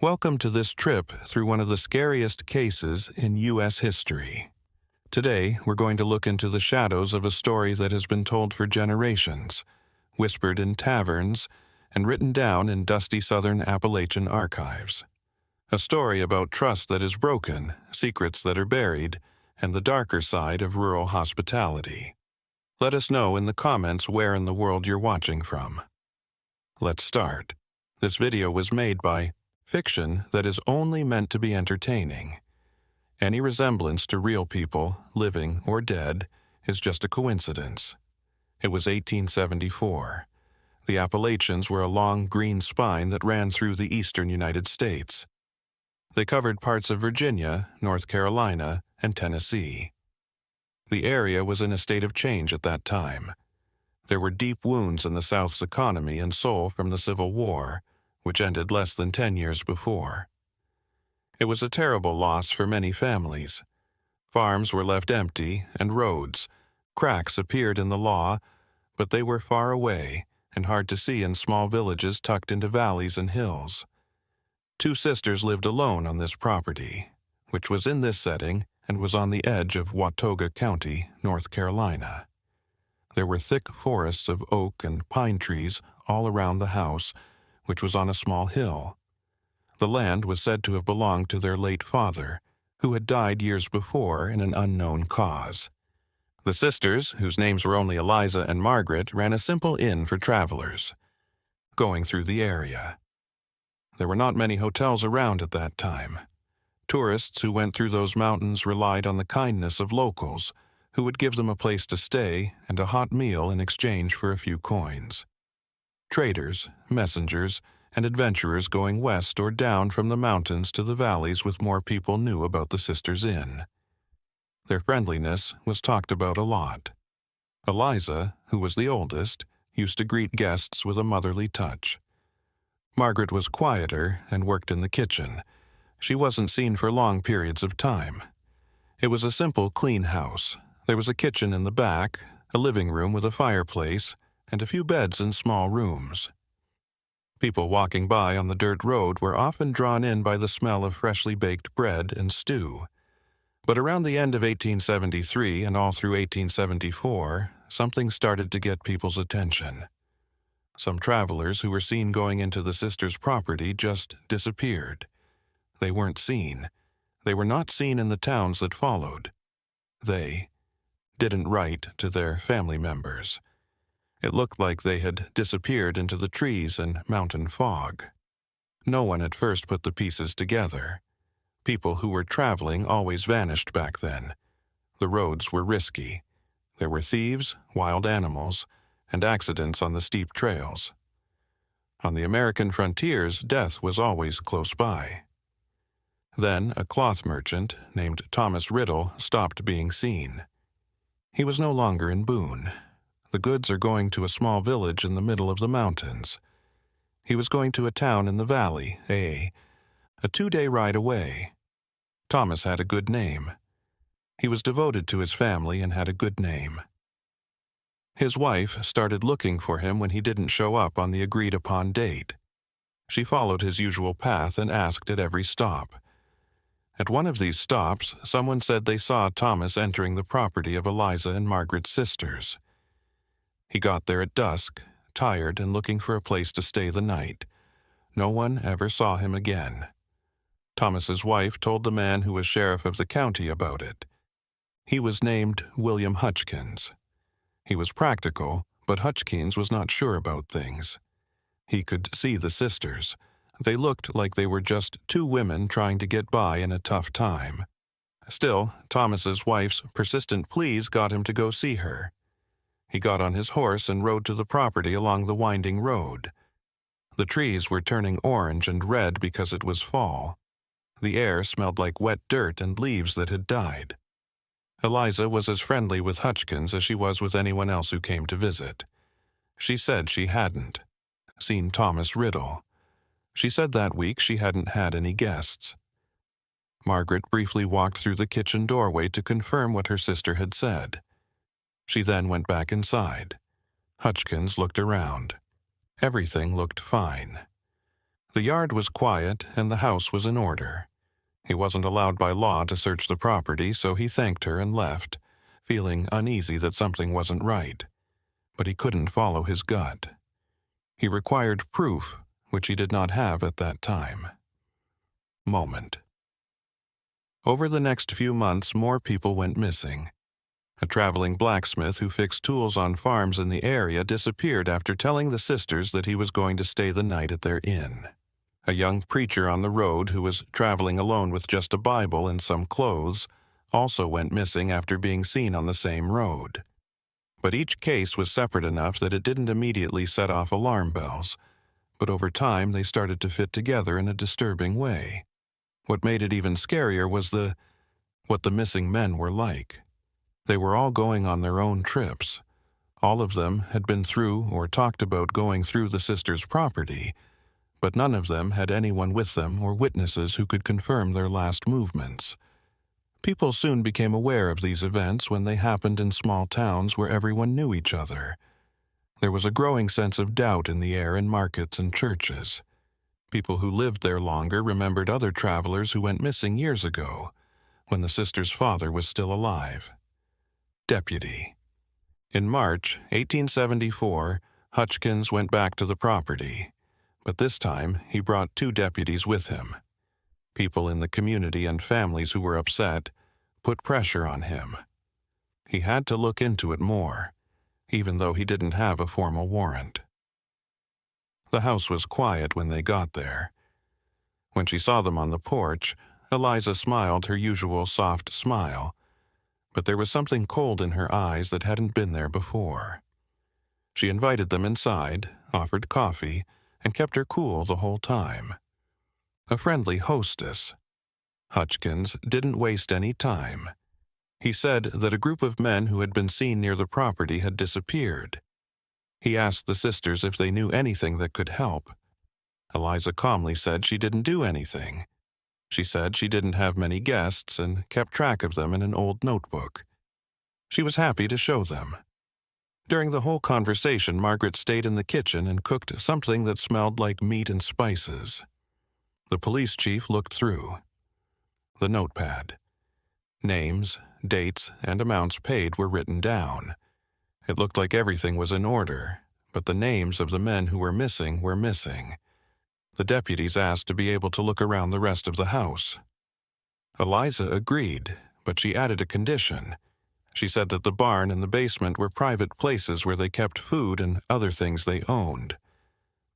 Welcome to this trip through one of the scariest cases in U.S. history. Today, we're going to look into the shadows of a story that has been told for generations, whispered in taverns, and written down in dusty southern Appalachian archives. A story about trust that is broken, secrets that are buried, and the darker side of rural hospitality. Let us know in the comments where in the world you're watching from. Let's start. This video was made by fiction that is only meant to be entertaining. Any resemblance to real people, living or dead, is just a coincidence. It was 1874. The Appalachians were a long green spine that ran through the eastern United States. They covered parts of Virginia, North Carolina, and Tennessee. The area was in a state of change at that time. There were deep wounds in the South's economy and soul from the Civil War, which ended less than 10 years before. It was a terrible loss for many families. Farms were left empty, and roads. Cracks appeared in the law, but they were far away and hard to see in small villages tucked into valleys and hills. Two sisters lived alone on this property, which was in this setting and was on the edge of Watauga County, North Carolina. There were thick forests of oak and pine trees all around the house, which was on a small hill. The land was said to have belonged to their late father, who had died years before in an unknown cause. The sisters, whose names were only Eliza and Margaret, ran a simple inn for travelers going through the area. There were not many hotels around at that time. Tourists who went through those mountains relied on the kindness of locals, who would give them a place to stay and a hot meal in exchange for a few coins. Traders, messengers, and adventurers going west or down from the mountains to the valleys with more people knew about the Sisters' Inn. Their friendliness was talked about a lot. Eliza, who was the oldest, used to greet guests with a motherly touch. Margaret was quieter and worked in the kitchen. She wasn't seen for long periods of time. It was a simple, clean house. There was a kitchen in the back, a living room with a fireplace, and a few beds in small rooms. People walking by on the dirt road were often drawn in by the smell of freshly baked bread and stew. But around the end of 1873 and all through 1874, something started to get people's attention. Some travelers who were seen going into the sisters' property just disappeared. They weren't seen. They were not seen in the towns that followed. They didn't write to their family members. It looked like they had disappeared into the trees and mountain fog. No one at first put the pieces together. People who were traveling always vanished back then. The roads were risky. There were thieves, wild animals, and accidents on the steep trails. On the American frontiers, death was always close by. Then a cloth merchant named Thomas Riddle stopped being seen. He was no longer in Boone. The goods are going to a small village in the middle of the mountains. He was going to a town in the valley, a 2-day ride away. Thomas had a good name. He was devoted to his family and had a good name. His wife started looking for him when he didn't show up on the agreed-upon date. She followed his usual path and asked at every stop. At one of these stops, someone said they saw Thomas entering the property of Eliza and Margaret's sisters. He got there at dusk, tired and looking for a place to stay the night. No one ever saw him again. Thomas's wife told the man who was sheriff of the county about it. He was named William Hutchkins. He was practical, but Hutchkins was not sure about things. He could see the sisters. They looked like they were just two women trying to get by in a tough time. Still, Thomas's wife's persistent pleas got him to go see her. He got on his horse and rode to the property along the winding road. The trees were turning orange and red because it was fall. The air smelled like wet dirt and leaves that had died. Eliza was as friendly with Hutchkins as she was with anyone else who came to visit. She said she hadn't seen Thomas Riddle. She said that week she hadn't had any guests. Margaret briefly walked through the kitchen doorway to confirm what her sister had said. She then went back inside. Hutchkins looked around. Everything looked fine. The yard was quiet and the house was in order. He wasn't allowed by law to search the property, so he thanked her and left, feeling uneasy that something wasn't right. But he couldn't follow his gut. He required proof, which he did not have at that time. Moment. Over the next few months, more people went missing. A traveling blacksmith who fixed tools on farms in the area disappeared after telling the sisters that he was going to stay the night at their inn. A young preacher on the road who was traveling alone with just a Bible and some clothes also went missing after being seen on the same road. But each case was separate enough that it didn't immediately set off alarm bells, but over time they started to fit together in a disturbing way. What made it even scarier was what the missing men were like. They were all going on their own trips. All of them had been through or talked about going through the sisters' property, but none of them had anyone with them or witnesses who could confirm their last movements. People soon became aware of these events when they happened in small towns where everyone knew each other. There was a growing sense of doubt in the air in markets and churches. People who lived there longer remembered other travelers who went missing years ago, when the sisters' father was still alive. Deputy. In March 1874, Hutchkins went back to the property, but this time he brought 2 deputies with him. People in the community and families who were upset put pressure on him. He had to look into it more, even though he didn't have a formal warrant. The house was quiet when they got there. When she saw them on the porch, Eliza smiled her usual soft smile, but there was something cold in her eyes that hadn't been there before. She invited them inside, offered coffee, and kept her cool the whole time. A friendly hostess. Hutchkins didn't waste any time. He said that a group of men who had been seen near the property had disappeared. He asked the sisters if they knew anything that could help. Eliza calmly said she didn't do anything. She said she didn't have many guests and kept track of them in an old notebook. She was happy to show them. During the whole conversation, Margaret stayed in the kitchen and cooked something that smelled like meat and spices. The police chief looked through. The notepad. Names, dates, and amounts paid were written down. It looked like everything was in order, but the names of the men who were missing were missing. The deputies asked to be able to look around the rest of the house. Eliza agreed, but she added a condition. She said that the barn and the basement were private places where they kept food and other things they owned.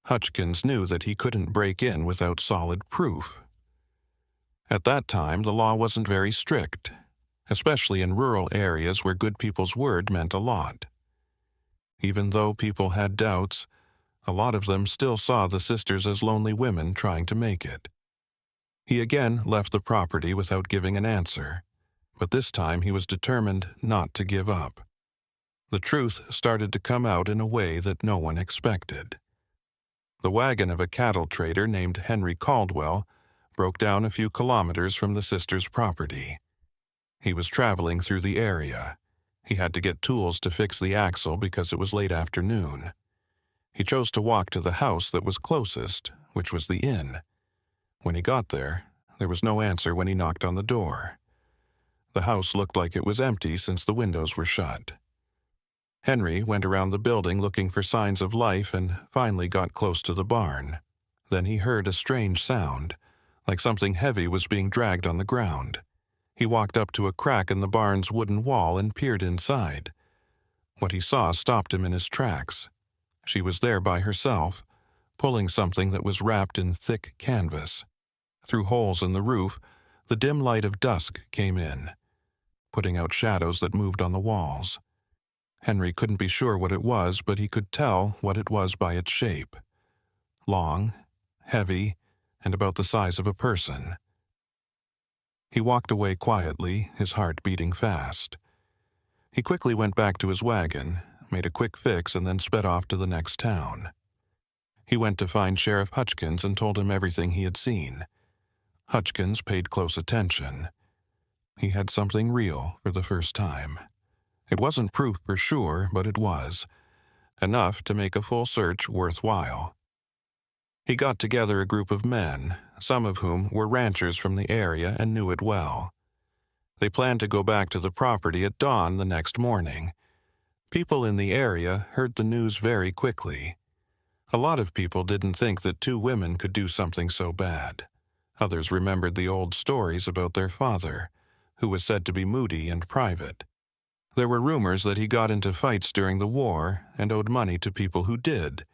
Hutchkins knew that he couldn't break in without solid proof. At that time, the law wasn't very strict, especially in rural areas where good people's word meant a lot. Even though people had doubts, a lot of them still saw the sisters as lonely women trying to make it. He again left the property without giving an answer, but this time he was determined not to give up. The truth started to come out in a way that no one expected. The wagon of a cattle trader named Henry Caldwell broke down a few kilometers from the sisters' property. He was traveling through the area. He had to get tools to fix the axle because it was late afternoon. He chose to walk to the house that was closest, which was the inn. When he got there was no answer when he knocked on the door. The house looked like it was empty since the windows were shut. Henry went around the building looking for signs of life and finally got close to the barn. Then he heard a strange sound, like something heavy was being dragged on the ground. He walked up to a crack in the barn's wooden wall and peered inside. What he saw stopped him in his tracks. She was there by herself, pulling something that was wrapped in thick canvas. Through holes in the roof, the dim light of dusk came in, putting out shadows that moved on the walls. Henry couldn't be sure what it was, but he could tell what it was by its shape. Long, heavy, and about the size of a person. He walked away quietly, his heart beating fast. He quickly went back to his wagon, made a quick fix, and then sped off to the next town. He went to find Sheriff Hutchkins and told him everything he had seen. Hutchkins paid close attention. He had something real for the first time. It wasn't proof for sure, but it was. Enough to make a full search worthwhile. He got together a group of men, some of whom were ranchers from the area and knew it well. They planned to go back to the property at dawn the next morning. People in the area heard the news very quickly. A lot of people didn't think that two women could do something so bad. Others remembered the old stories about their father, who was said to be moody and private. There were rumors that he got into fights during the war and owed money to people who did,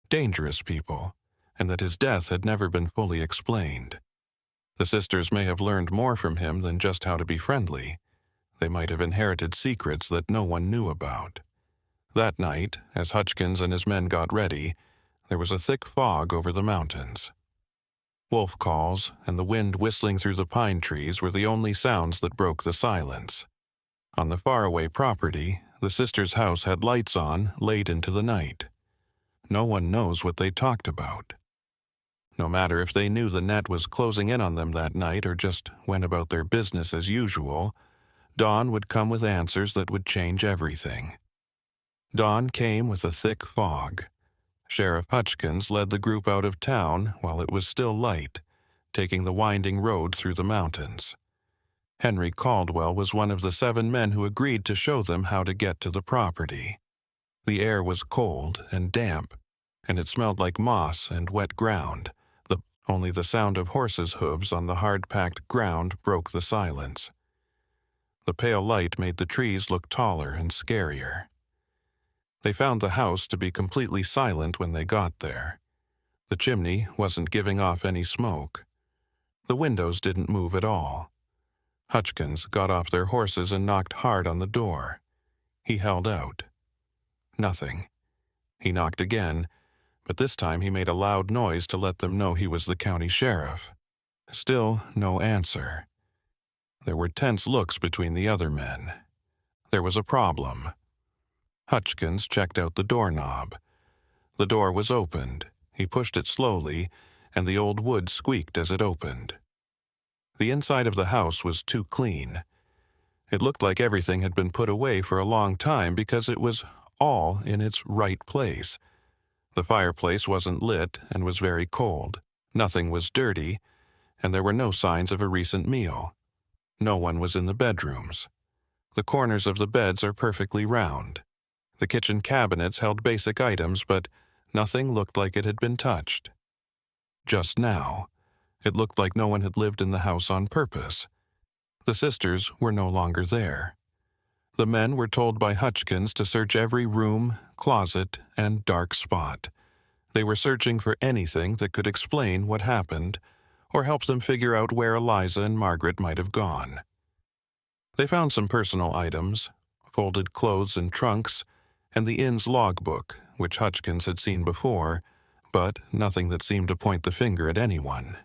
dangerous people, and that his death had never been fully explained. The sisters may have learned more from him than just how to be friendly. They might have inherited secrets that no one knew about. That night, as Hutchkins and his men got ready, there was a thick fog over the mountains. Wolf calls and the wind whistling through the pine trees were the only sounds that broke the silence. On the faraway property, the sisters' house had lights on late into the night. No one knows what they talked about. No matter if they knew the net was closing in on them that night or just went about their business as usual, dawn would come with answers that would change everything. Dawn came with a thick fog. Sheriff Hutchkins led the group out of town while it was still light, taking the winding road through the mountains. Henry Caldwell was one of the 7 men who agreed to show them how to get to the property. The air was cold and damp, and it smelled like moss and wet ground. Only the sound of horses' hooves on the hard-packed ground broke the silence. The pale light made the trees look taller and scarier. They found the house to be completely silent when they got there. The chimney wasn't giving off any smoke. The windows didn't move at all. Hutchkins got off their horses and knocked hard on the door. He held out. Nothing. He knocked again, but this time he made a loud noise to let them know he was the county sheriff. Still no answer. There were tense looks between the other men. There was a problem. Hutchkins checked out the doorknob. The door was opened. He pushed it slowly, and the old wood squeaked as it opened. The inside of the house was too clean. It looked like everything had been put away for a long time because it was all in its right place. The fireplace wasn't lit and was very cold. Nothing was dirty, and there were no signs of a recent meal. No one was in the bedrooms. The corners of the beds are perfectly round. The kitchen cabinets held basic items, but nothing looked like it had been touched. Just now, it looked like no one had lived in the house on purpose. The sisters were no longer there. The men were told by Hutchkins to search every room, closet, and dark spot. They were searching for anything that could explain what happened or help them figure out where Eliza and Margaret might have gone. They found some personal items, folded clothes and trunks, and the inn's logbook, which Hutchkins had seen before, but nothing that seemed to point the finger at anyone.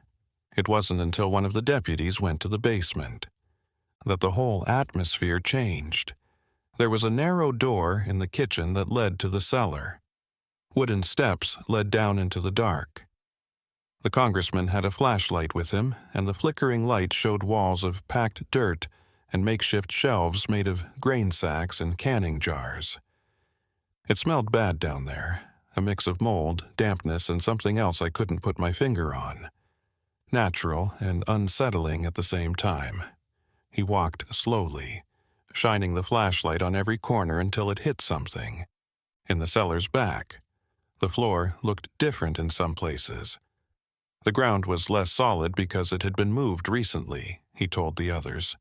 It wasn't until one of the deputies went to the basement that the whole atmosphere changed. There was a narrow door in the kitchen that led to the cellar. Wooden steps led down into the dark. The congressman had a flashlight with him, and the flickering light showed walls of packed dirt and makeshift shelves made of grain sacks and canning jars. It smelled bad down there, a mix of mold, dampness, and something else I couldn't put my finger on. Natural and unsettling at the same time. He walked slowly, shining the flashlight on every corner until it hit something. In the cellar's back, the floor looked different in some places. The ground was less solid because it had been moved recently, he told the others.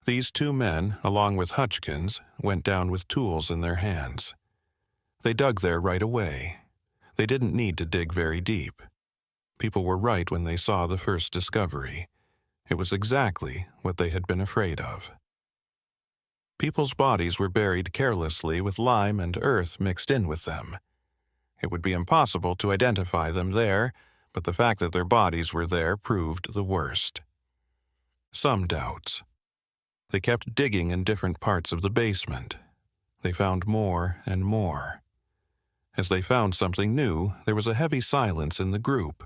These 2 men, along with Hutchkins, went down with tools in their hands. They dug there right away. They didn't need to dig very deep. People were right when they saw the first discovery. It was exactly what they had been afraid of. People's bodies were buried carelessly with lime and earth mixed in with them. It would be impossible to identify them there, but the fact that their bodies were there proved the worst. Some doubts. They kept digging in different parts of the basement. They found more and more. As they found something new, there was a heavy silence in the group.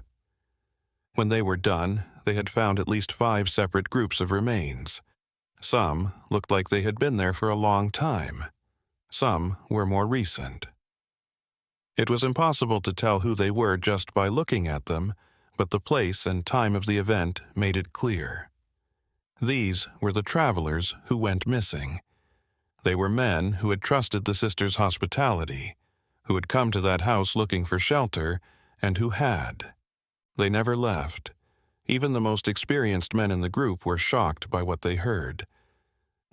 When they were done, they had found at least 5 separate groups of remains. Some looked like they had been there for a long time. Some were more recent. It was impossible to tell who they were just by looking at them, but the place and time of the event made it clear. These were the travelers who went missing. They were men who had trusted the sisters' hospitality, who had come to that house looking for shelter, and who had. They never left. Even the most experienced men in the group were shocked by what they heard.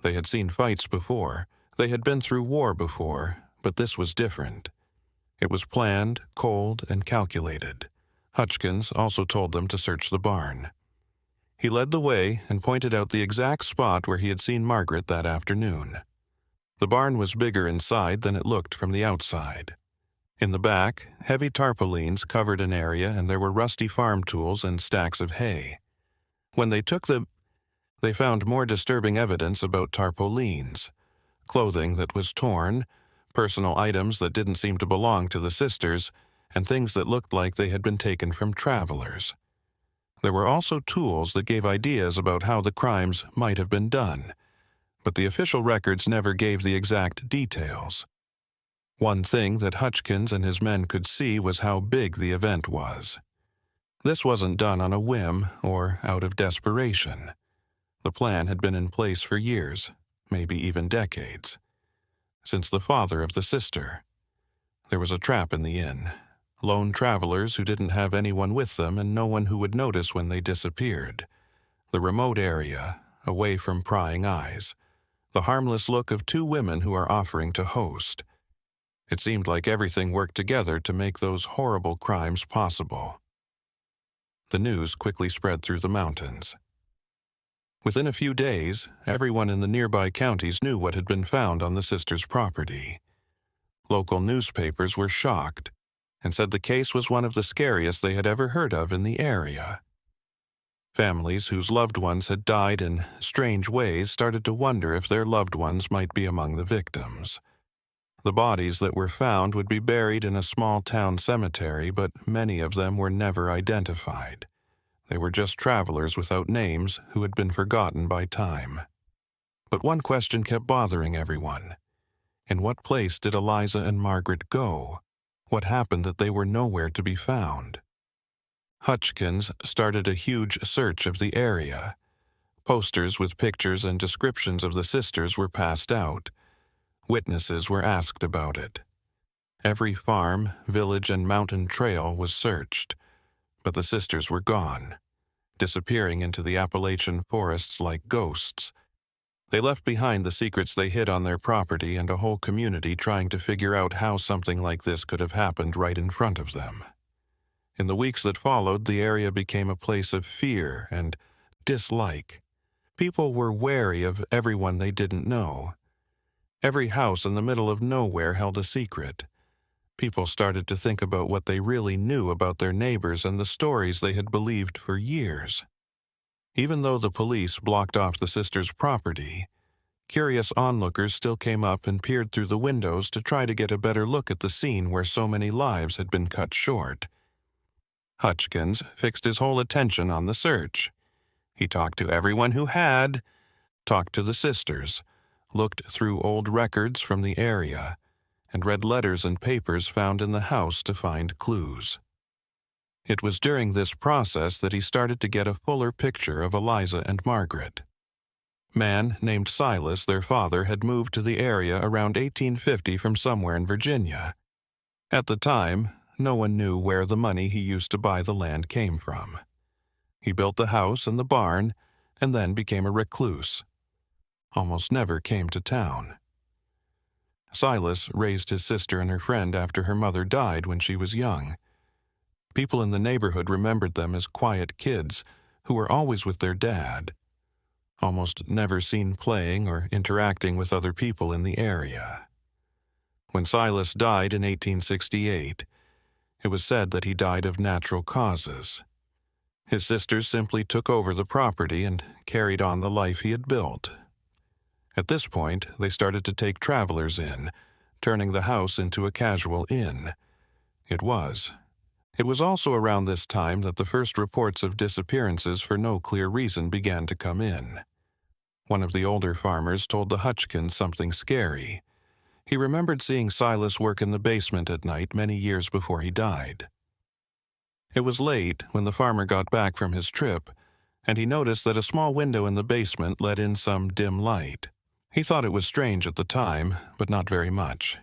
They had seen fights before. They had been through war before, but this was different. It was planned, cold, and calculated. Hutchkins also told them to search the barn. He led the way and pointed out the exact spot where he had seen Margaret that afternoon. The barn was bigger inside than it looked from the outside. In the back, heavy tarpaulins covered an area and there were rusty farm tools and stacks of hay. When they took them, they found more disturbing evidence about tarpaulins: clothing that was torn, personal items that didn't seem to belong to the sisters, and things that looked like they had been taken from travelers. There were also tools that gave ideas about how the crimes might have been done, but the official records never gave the exact details. One thing that Hutchkins and his men could see was how big the event was. This wasn't done on a whim or out of desperation. The plan had been in place for years, maybe even decades, since the father of the sister. There was a trap in the inn: lone travelers who didn't have anyone with them and no one who would notice when they disappeared. The remote area, away from prying eyes. The harmless look of two women who are offering to host. It seemed like everything worked together to make those horrible crimes possible. The news quickly spread through the mountains. Within a few days, everyone in the nearby counties knew what had been found on the sisters' property. Local newspapers were shocked and said the case was one of the scariest they had ever heard of in the area. Families whose loved ones had died in strange ways started to wonder if their loved ones might be among the victims. The bodies that were found would be buried in a small town cemetery, but many of them were never identified. They were just travelers without names who had been forgotten by time. But one question kept bothering everyone. In what place did Eliza and Margaret go? What happened that they were nowhere to be found? Hutchkins started a huge search of the area. Posters with pictures and descriptions of the sisters were passed out. Witnesses were asked about it. Every farm, village, and mountain trail was searched, but the sisters were gone, disappearing into the Appalachian forests like ghosts. They left behind the secrets they hid on their property and a whole community trying to figure out how something like this could have happened right in front of them. In the weeks that followed, the area became a place of fear and dislike. People were wary of everyone they didn't know. Every house in the middle of nowhere held a secret. People started to think about what they really knew about their neighbors and the stories they had believed for years. Even though the police blocked off the sisters' property, curious onlookers still came up and peered through the windows to try to get a better look at the scene where so many lives had been cut short. Hutchkins fixed his whole attention on the search. He talked to everyone who had, talked to the sisters, looked through old records from the area, and read letters and papers found in the house to find clues. It was during this process that he started to get a fuller picture of Eliza and Margaret. A man named Silas, their father, had moved to the area around 1850 from somewhere in Virginia. At the time, no one knew where the money he used to buy the land came from. He built the house and the barn, and then became a recluse. Almost never came to town. Silas raised his sister and her friend after her mother died when she was young. People in the neighborhood remembered them as quiet kids who were always with their dad, almost never seen playing or interacting with other people in the area. When Silas died in 1868, it was said that he died of natural causes. His sisters simply took over the property and carried on the life he had built. At this point, they started to take travelers in, turning the house into a casual inn. It was. It was also around this time that the first reports of disappearances for no clear reason began to come in. One of the older farmers told the Hutchkins something scary. He remembered seeing Silas work in the basement at night many years before he died. It was late when the farmer got back from his trip, and he noticed that a small window in the basement let in some dim light. He thought it was strange at the time, but not very much.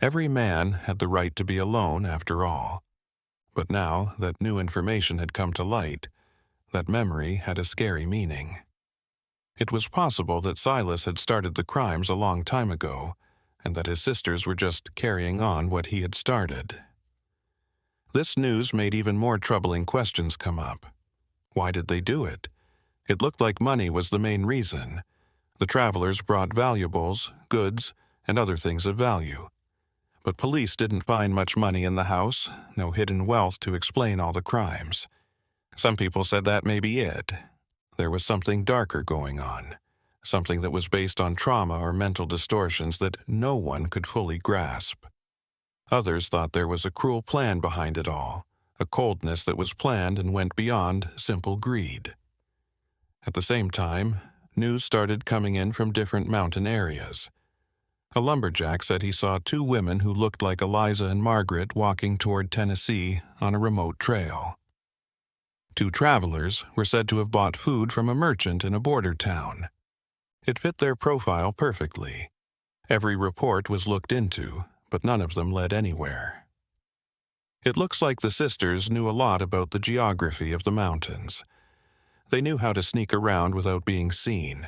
Every man had the right to be alone, after all. But now that new information had come to light, that memory had a scary meaning. It was possible that Silas had started the crimes a long time ago, and that his sisters were just carrying on what he had started. This news made even more troubling questions come up. Why did they do it? It looked like money was the main reason. The travelers brought valuables, goods, and other things of value. But police didn't find much money in the house, no hidden wealth to explain all the crimes. Some people said that may be it. There was something darker going on, something that was based on trauma or mental distortions that no one could fully grasp. Others thought there was a cruel plan behind it all, a coldness that was planned and went beyond simple greed. At the same time, news started coming in from different mountain areas. A lumberjack said he saw two women who looked like Eliza and Margaret walking toward Tennessee on a remote trail. Two travelers were said to have bought food from a merchant in a border town. It fit their profile perfectly. Every report was looked into, but none of them led anywhere. It looks like the sisters knew a lot about the geography of the mountains. They knew how to sneak around without being seen,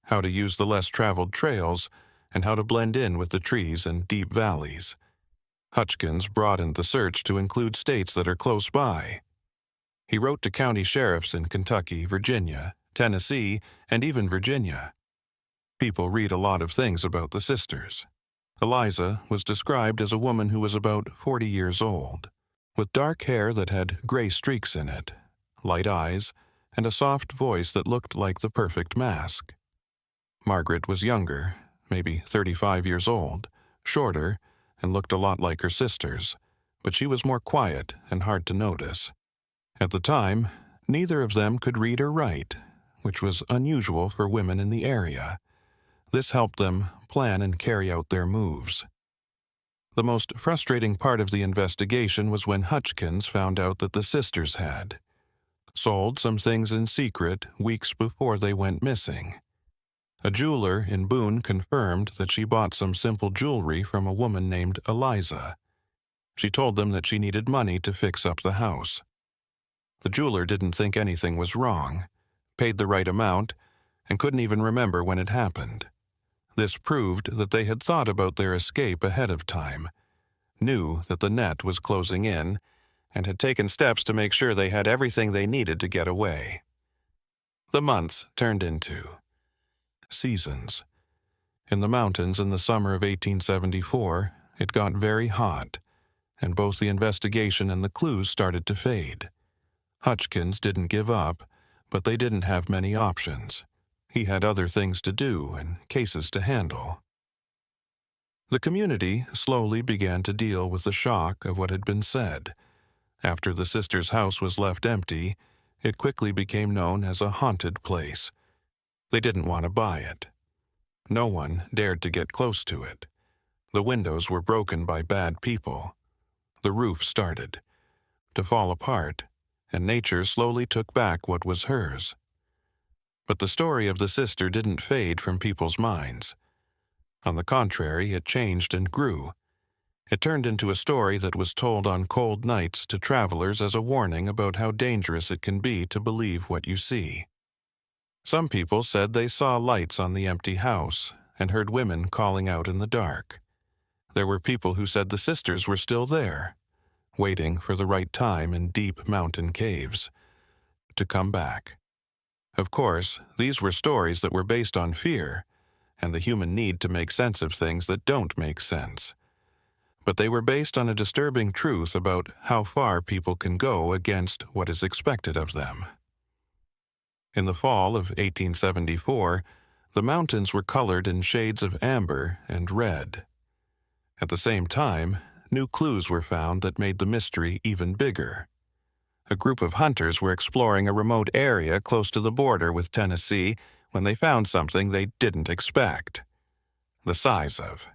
how to use the less traveled trails, and how to blend in with the trees and deep valleys. Hutchins broadened the search to include states that are close by. He wrote to county sheriffs in Kentucky, Virginia, Tennessee, and even Virginia. People read a lot of things about the sisters. Eliza was described as a woman who was about 40 years old, with dark hair that had gray streaks in it, light eyes, and a soft voice that looked like the perfect mask. Margaret was younger, maybe 35 years old, shorter, and looked a lot like her sisters, but she was more quiet and hard to notice. At the time, neither of them could read or write, which was unusual for women in the area. This helped them plan and carry out their moves. The most frustrating part of the investigation was when Hutchins found out that the sisters had sold some things in secret weeks before they went missing. A jeweler in Boone confirmed that she bought some simple jewelry from a woman named Eliza. She told them that she needed money to fix up the house. The jeweler didn't think anything was wrong, paid the right amount, and couldn't even remember when it happened. This proved that they had thought about their escape ahead of time, knew that the net was closing in, and had taken steps to make sure they had everything they needed to get away. The months turned into seasons. In the mountains in the summer of 1874, it got very hot, and both the investigation and the clues started to fade. Hutchins didn't give up, but they didn't have many options. He had other things to do and cases to handle. The community slowly began to deal with the shock of what had been said. After the sisters' house was left empty, it quickly became known as a haunted place. They didn't want to buy it. No one dared to get close to it. The windows were broken by bad people. The roof started to fall apart, and nature slowly took back what was hers. But the story of the sister didn't fade from people's minds. On the contrary, it changed and grew. It turned into a story that was told on cold nights to travelers as a warning about how dangerous it can be to believe what you see. Some people said they saw lights on the empty house and heard women calling out in the dark. There were people who said the sisters were still there, waiting for the right time in deep mountain caves to come back. Of course, these were stories that were based on fear and the human need to make sense of things that don't make sense. But they were based on a disturbing truth about how far people can go against what is expected of them. In the fall of 1874, the mountains were colored in shades of amber and red. At the same time, new clues were found that made the mystery even bigger. A group of hunters were exploring a remote area close to the border with Tennessee when they found something they didn't expect. The size of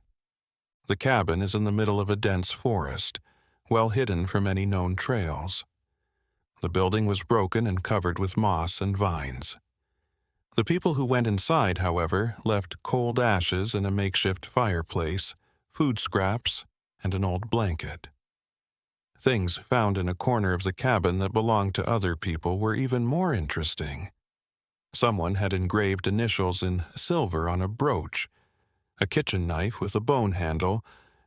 The cabin is in the middle of a dense forest, well hidden from any known trails. The building was broken and covered with moss and vines. The people who went inside, however, left cold ashes in a makeshift fireplace, food scraps, and an old blanket. Things found in a corner of the cabin that belonged to other people were even more interesting. Someone had engraved initials in silver on a brooch, a kitchen knife with a bone handle,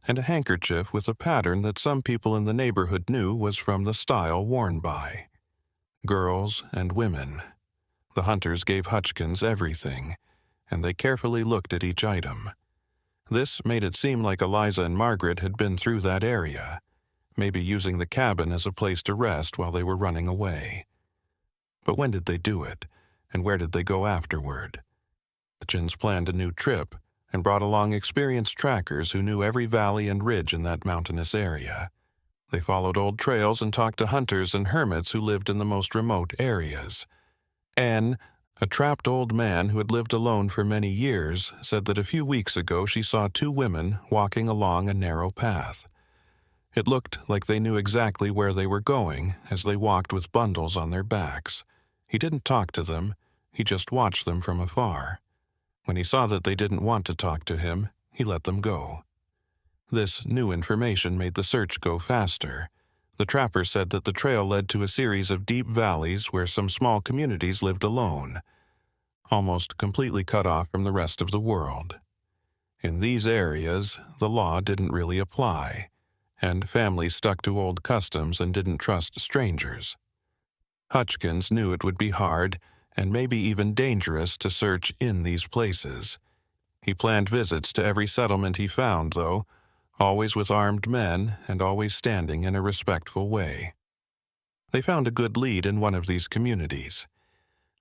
and a handkerchief with a pattern that some people in the neighborhood knew was from the style worn by girls and women. The hunters gave Hutchkins everything, and they carefully looked at each item. This made it seem like Eliza and Margaret had been through that area, maybe using the cabin as a place to rest while they were running away. But when did they do it, and where did they go afterward? The Chins planned a new trip and brought along experienced trackers who knew every valley and ridge in that mountainous area. They followed old trails and talked to hunters and hermits who lived in the most remote areas. Anne, a trapped old man who had lived alone for many years, said that a few weeks ago she saw two women walking along a narrow path. It looked like they knew exactly where they were going as they walked with bundles on their backs. He didn't talk to them, he just watched them from afar. When he saw that they didn't want to talk to him, he let them go. This new information made the search go faster. The trapper said that the trail led to a series of deep valleys where some small communities lived alone, almost completely cut off from the rest of the world. In these areas, the law didn't really apply, and families stuck to old customs and didn't trust strangers. Hutchkins knew it would be hard, and maybe even dangerous, to search in these places. He planned visits to every settlement he found, though, always with armed men and always standing in a respectful way. They found a good lead in one of these communities.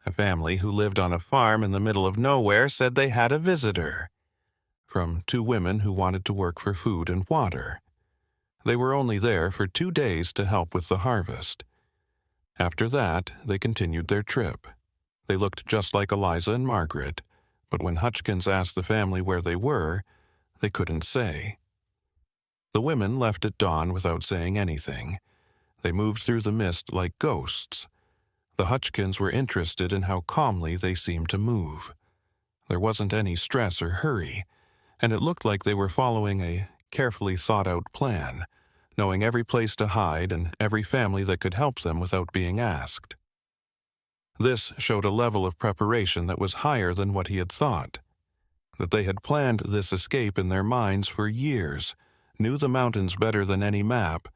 A family who lived on a farm in the middle of nowhere said they had a visitor from two women who wanted to work for food and water. They were only there for 2 days to help with the harvest. After that, they continued their trip. They looked just like Eliza and Margaret, but when Hutchkins asked the family where they were, they couldn't say. The women left at dawn without saying anything. They moved through the mist like ghosts. The Hutchkins were interested in how calmly they seemed to move. There wasn't any stress or hurry, and it looked like they were following a carefully thought-out plan, knowing every place to hide and every family that could help them without being asked. This showed a level of preparation that was higher than what he had thought. That they had planned this escape in their minds for years, knew the mountains better than any map,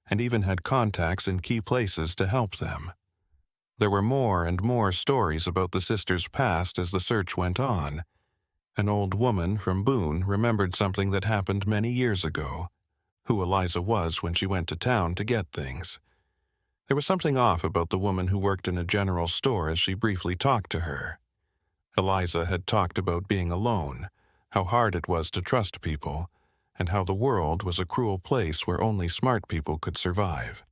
and even had contacts in key places to help them. There were more and more stories about the sisters' past as the search went on. An old woman from Boone remembered something that happened many years ago, who Eliza was when she went to town to get things. There was something off about the woman who worked in a general store as she briefly talked to her. Eliza had talked about being alone, how hard it was to trust people, and how the world was a cruel place where only smart people could survive.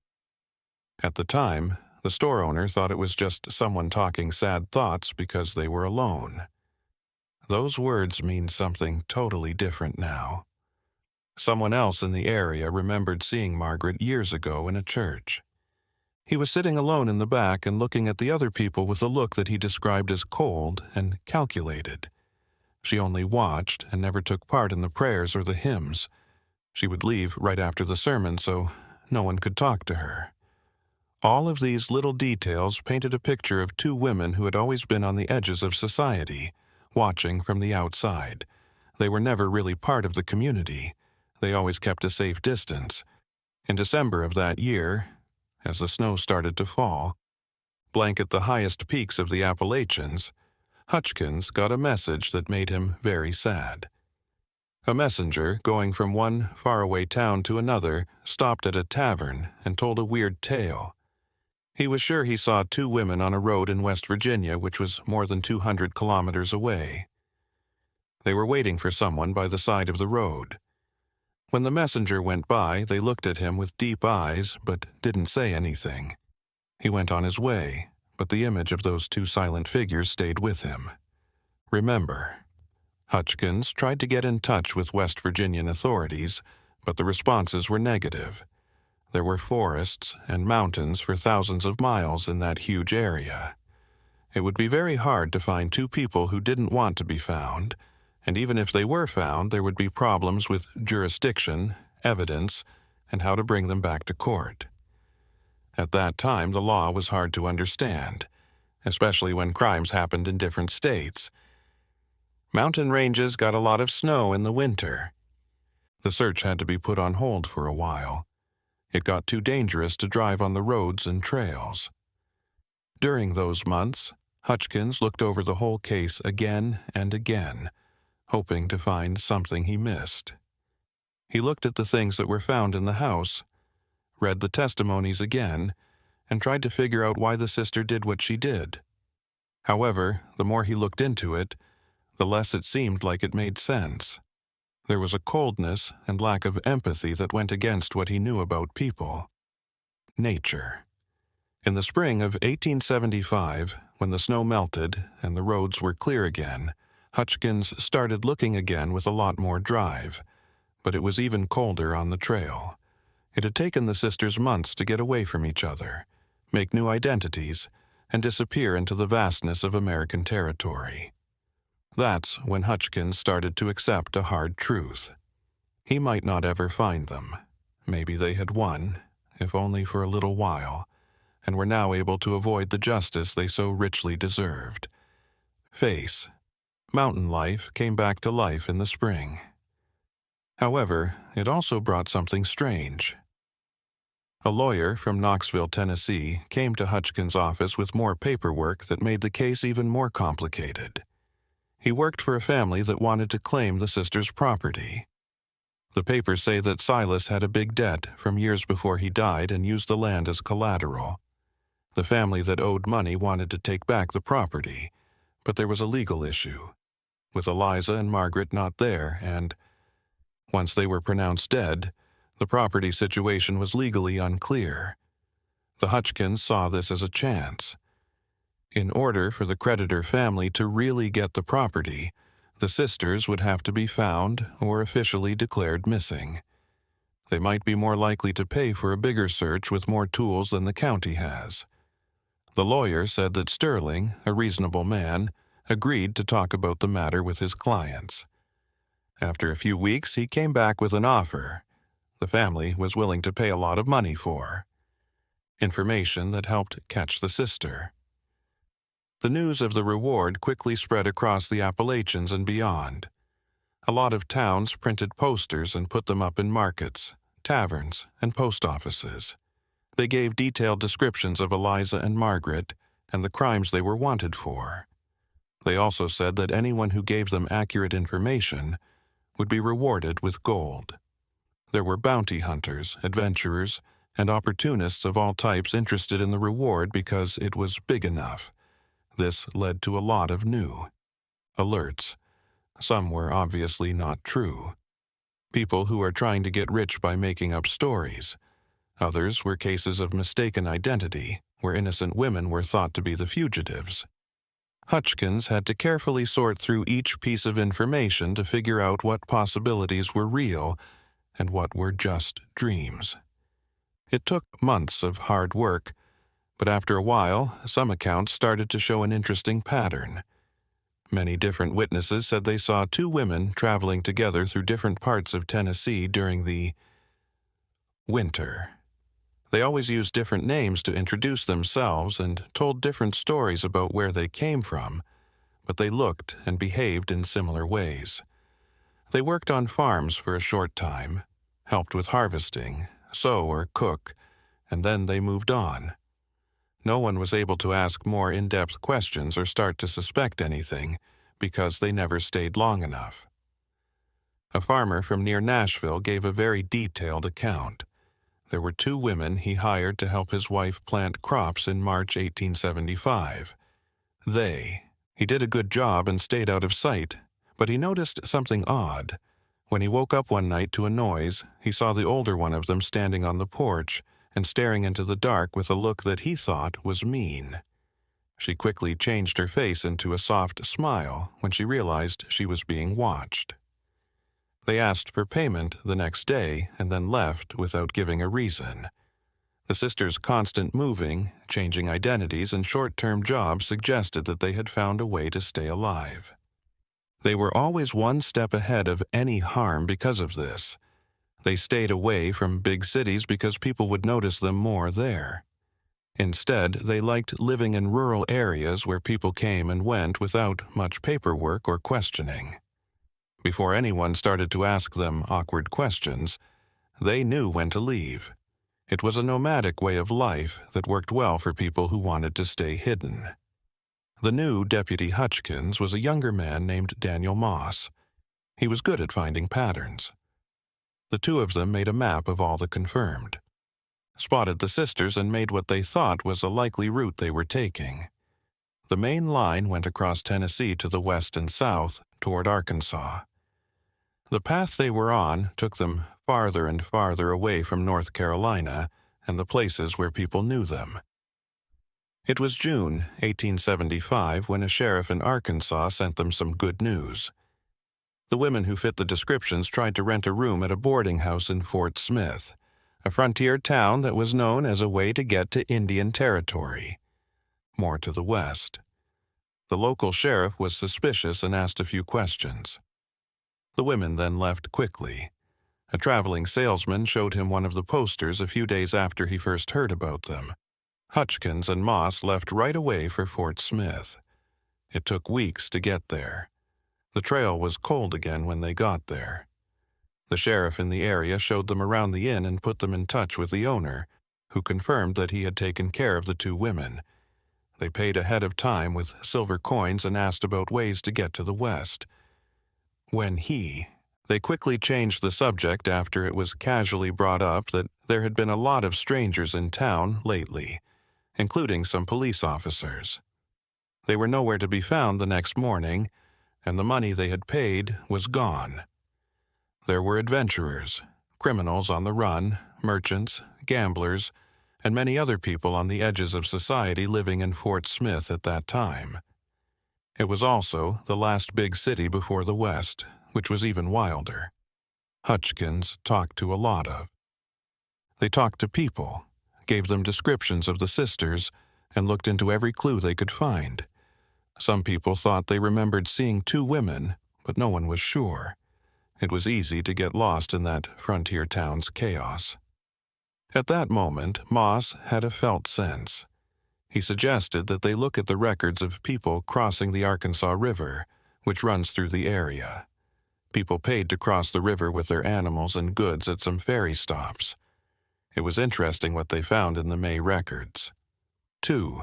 At the time, the store owner thought it was just someone talking sad thoughts because they were alone. Those words mean something totally different now. Someone else in the area remembered seeing Margaret years ago in a church. He was sitting alone in the back and looking at the other people with a look that he described as cold and calculated. She only watched and never took part in the prayers or the hymns. She would leave right after the sermon so no one could talk to her. All of these little details painted a picture of two women who had always been on the edges of society, watching from the outside. They were never really part of the community. They always kept a safe distance. In December of that year, as the snow started to fall, blanket the highest peaks of the Appalachians, Hutchkins got a message that made him very sad. A messenger, going from one faraway town to another, stopped at a tavern and told a weird tale. He was sure he saw two women on a road in West Virginia, which was more than 200 kilometers away. They were waiting for someone by the side of the road. When the messenger went by, they looked at him with deep eyes, but didn't say anything. He went on his way, but the image of those two silent figures stayed with him. Remember, Hutchins tried to get in touch with West Virginian authorities, but the responses were negative. There were forests and mountains for thousands of miles in that huge area. It would be very hard to find two people who didn't want to be found, and even if they were found, there would be problems with jurisdiction, evidence, and how to bring them back to court. At that time, the law was hard to understand, especially when crimes happened in different states. Mountain ranges got a lot of snow in the winter. The search had to be put on hold for a while. It got too dangerous to drive on the roads and trails. During those months, Hutchins looked over the whole case again and again, hoping to find something he missed. He looked at the things that were found in the house, read the testimonies again, and tried to figure out why the sister did what she did. However, the more he looked into it, the less it seemed like it made sense. There was a coldness and lack of empathy that went against what he knew about people. Nature. In the spring of 1875, when the snow melted and the roads were clear again, Hutchins started looking again with a lot more drive, but it was even colder on the trail. It had taken the sisters months to get away from each other, make new identities, and disappear into the vastness of American territory. That's when Hutchins started to accept a hard truth. He might not ever find them. Maybe they had won, if only for a little while, and were now able to avoid the justice they so richly deserved. Face. Mountain life came back to life in the spring. However, it also brought something strange. A lawyer from Knoxville, Tennessee, came to Hutchins' office with more paperwork that made the case even more complicated. He worked for a family that wanted to claim the sisters' property. The papers say that Silas had a big debt from years before he died and used the land as collateral. The family that owed money wanted to take back the property, but there was a legal issue, with Eliza and Margaret not there, and once they were pronounced dead, the property situation was legally unclear. The Hutchins saw this as a chance. In order for the creditor family to really get the property, the sisters would have to be found or officially declared missing. They might be more likely to pay for a bigger search with more tools than the county has. The lawyer said that Sterling, a reasonable man, agreed to talk about the matter with his clients. After a few weeks, he came back with an offer the family was willing to pay a lot of money for. Information that helped catch the sister. The news of the reward quickly spread across the Appalachians and beyond. A lot of towns printed posters and put them up in markets, taverns, and post offices. They gave detailed descriptions of Eliza and Margaret and the crimes they were wanted for. They also said that anyone who gave them accurate information would be rewarded with gold. There were bounty hunters, adventurers, and opportunists of all types interested in the reward because it was big enough. This led to a lot of new alerts. Some were obviously not true. People who are trying to get rich by making up stories. Others were cases of mistaken identity, where innocent women were thought to be the fugitives. Hutchins had to carefully sort through each piece of information to figure out what possibilities were real and what were just dreams. It took months of hard work, but after a while, some accounts started to show an interesting pattern. Many different witnesses said they saw two women traveling together through different parts of Tennessee during the winter. They always used different names to introduce themselves and told different stories about where they came from, but they looked and behaved in similar ways. They worked on farms for a short time, helped with harvesting, sew or cook, and then they moved on. No one was able to ask more in-depth questions or start to suspect anything because they never stayed long enough. A farmer from near Nashville gave a very detailed account. There were two women he hired to help his wife plant crops in March 1875. He did a good job and stayed out of sight, but he noticed something odd. When he woke up one night to a noise, he saw the older one of them standing on the porch and staring into the dark with a look that he thought was mean. She quickly changed her face into a soft smile when she realized she was being watched. They asked for payment the next day and then left without giving a reason. The sisters' constant moving, changing identities, and short-term jobs suggested that they had found a way to stay alive. They were always one step ahead of any harm because of this. They stayed away from big cities because people would notice them more there. Instead, they liked living in rural areas where people came and went without much paperwork or questioning. Before anyone started to ask them awkward questions, they knew when to leave. It was a nomadic way of life that worked well for people who wanted to stay hidden. The new Deputy Hutchkins was a younger man named Daniel Moss. He was good at finding patterns. The two of them made a map of all the confirmed, spotted the sisters, and made what they thought was a likely route they were taking. The main line went across Tennessee to the west and south toward Arkansas. The path they were on took them farther and farther away from North Carolina and the places where people knew them. It was June 1875 when a sheriff in Arkansas sent them some good news. The women who fit the descriptions tried to rent a room at a boarding house in Fort Smith, a frontier town that was known as a way to get to Indian Territory, more to the west. The local sheriff was suspicious and asked a few questions. The women then left quickly. A traveling salesman showed him one of the posters a few days after he first heard about them. Hutchkins and Moss left right away for Fort Smith. It took weeks to get there. The trail was cold again when they got there. The sheriff in the area showed them around the inn and put them in touch with the owner, who confirmed that he had taken care of the two women. They paid ahead of time with silver coins and asked about ways to get to the west. They quickly changed the subject after it was casually brought up that there had been a lot of strangers in town lately, including some police officers. They were nowhere to be found the next morning, and the money they had paid was gone. There were adventurers, criminals on the run, merchants, gamblers, and many other people on the edges of society living in Fort Smith at that time. It was also the last big city before the West, which was even wilder. Hutchkins talked to a lot of. They talked to people, gave them descriptions of the sisters, and looked into every clue they could find. Some people thought they remembered seeing two women, but no one was sure. It was easy to get lost in that frontier town's chaos. At that moment, Moss had a felt sense. He suggested that they look at the records of people crossing the Arkansas River, which runs through the area. People paid to cross the river with their animals and goods at some ferry stops. It was interesting what they found in the May records. 2.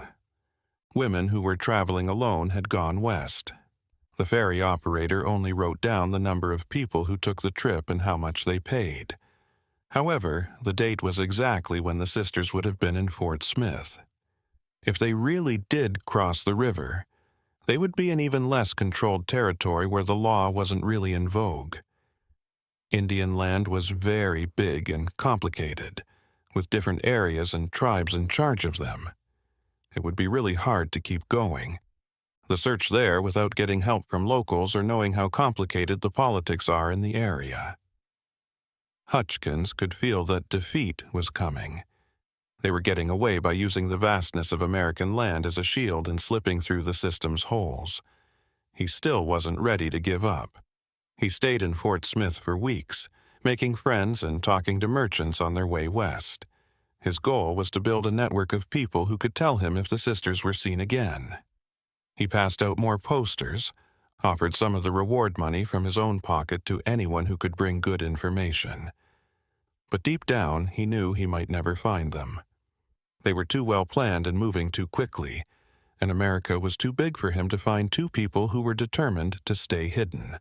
Women who were traveling alone had gone west. The ferry operator only wrote down the number of people who took the trip and how much they paid. However, the date was exactly when the sisters would have been in Fort Smith. If they really did cross the river, they would be in even less controlled territory where the law wasn't really in vogue. Indian land was very big and complicated, with different areas and tribes in charge of them. It would be really hard to keep going. The search there without getting help from locals or knowing how complicated the politics are in the area. Hutchkins could feel that defeat was coming. They were getting away by using the vastness of American land as a shield and slipping through the system's holes. He still wasn't ready to give up. He stayed in Fort Smith for weeks, making friends and talking to merchants on their way west. His goal was to build a network of people who could tell him if the sisters were seen again. He passed out more posters, offered some of the reward money from his own pocket to anyone who could bring good information. But deep down, he knew he might never find them. They were too well planned and moving too quickly, and America was too big for him to find two people who were determined to stay hidden.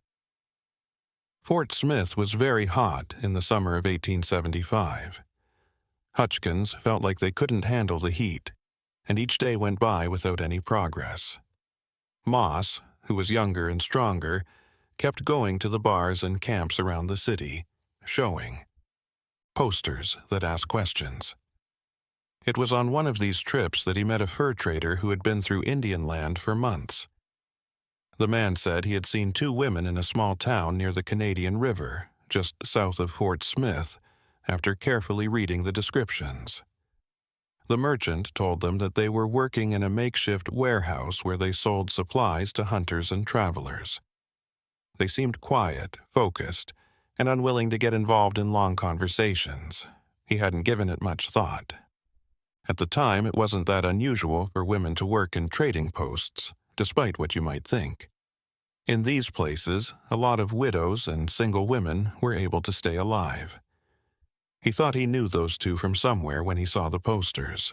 Fort Smith was very hot in the summer of 1875. Hutchkins felt like they couldn't handle the heat, and each day went by without any progress. Moss, who was younger and stronger, kept going to the bars and camps around the city, showing posters that asked questions. It was on one of these trips that he met a fur trader who had been through Indian land for months. The man said he had seen 2 women in a small town near the Canadian River, just south of Fort Smith, after carefully reading the descriptions. The merchant told them that they were working in a makeshift warehouse where they sold supplies to hunters and travelers. They seemed quiet, focused, and unwilling to get involved in long conversations. He hadn't given it much thought. At the time, it wasn't that unusual for women to work in trading posts, despite what you might think. In these places, a lot of widows and single women were able to stay alive. He thought he knew those 2 from somewhere when he saw the posters.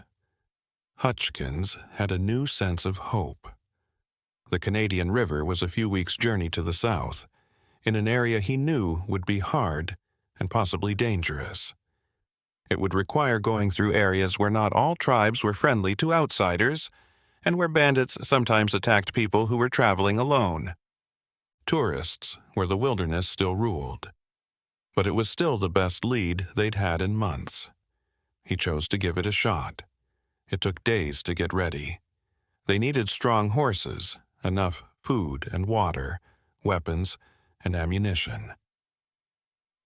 Hutchkins had a new sense of hope. The Canadian River was a few weeks' journey to the south, in an area he knew would be hard and possibly dangerous. It would require going through areas where not all tribes were friendly to outsiders, and where bandits sometimes attacked people who were traveling alone. Tourists, where the wilderness still ruled. But it was still the best lead they'd had in months. He chose to give it a shot. It took days to get ready. They needed strong horses, enough food and water, weapons, and ammunition.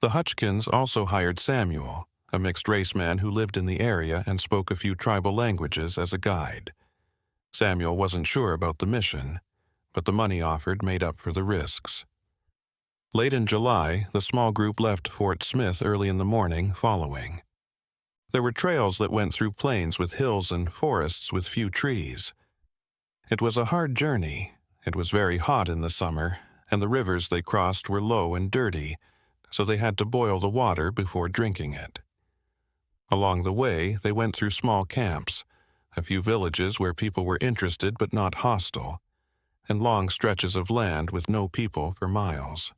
The Hutchkins also hired Samuel, a mixed-race man who lived in the area and spoke a few tribal languages, as a guide. Samuel wasn't sure about the mission, but the money offered made up for the risks. Late in July, the small group left Fort Smith early in the morning following. There were trails that went through plains with hills and forests with few trees. It was a hard journey. It was very hot in the summer, and the rivers they crossed were low and dirty, so they had to boil the water before drinking it. Along the way, they went through small camps, a few villages where people were interested but not hostile, and long stretches of land with no people for miles.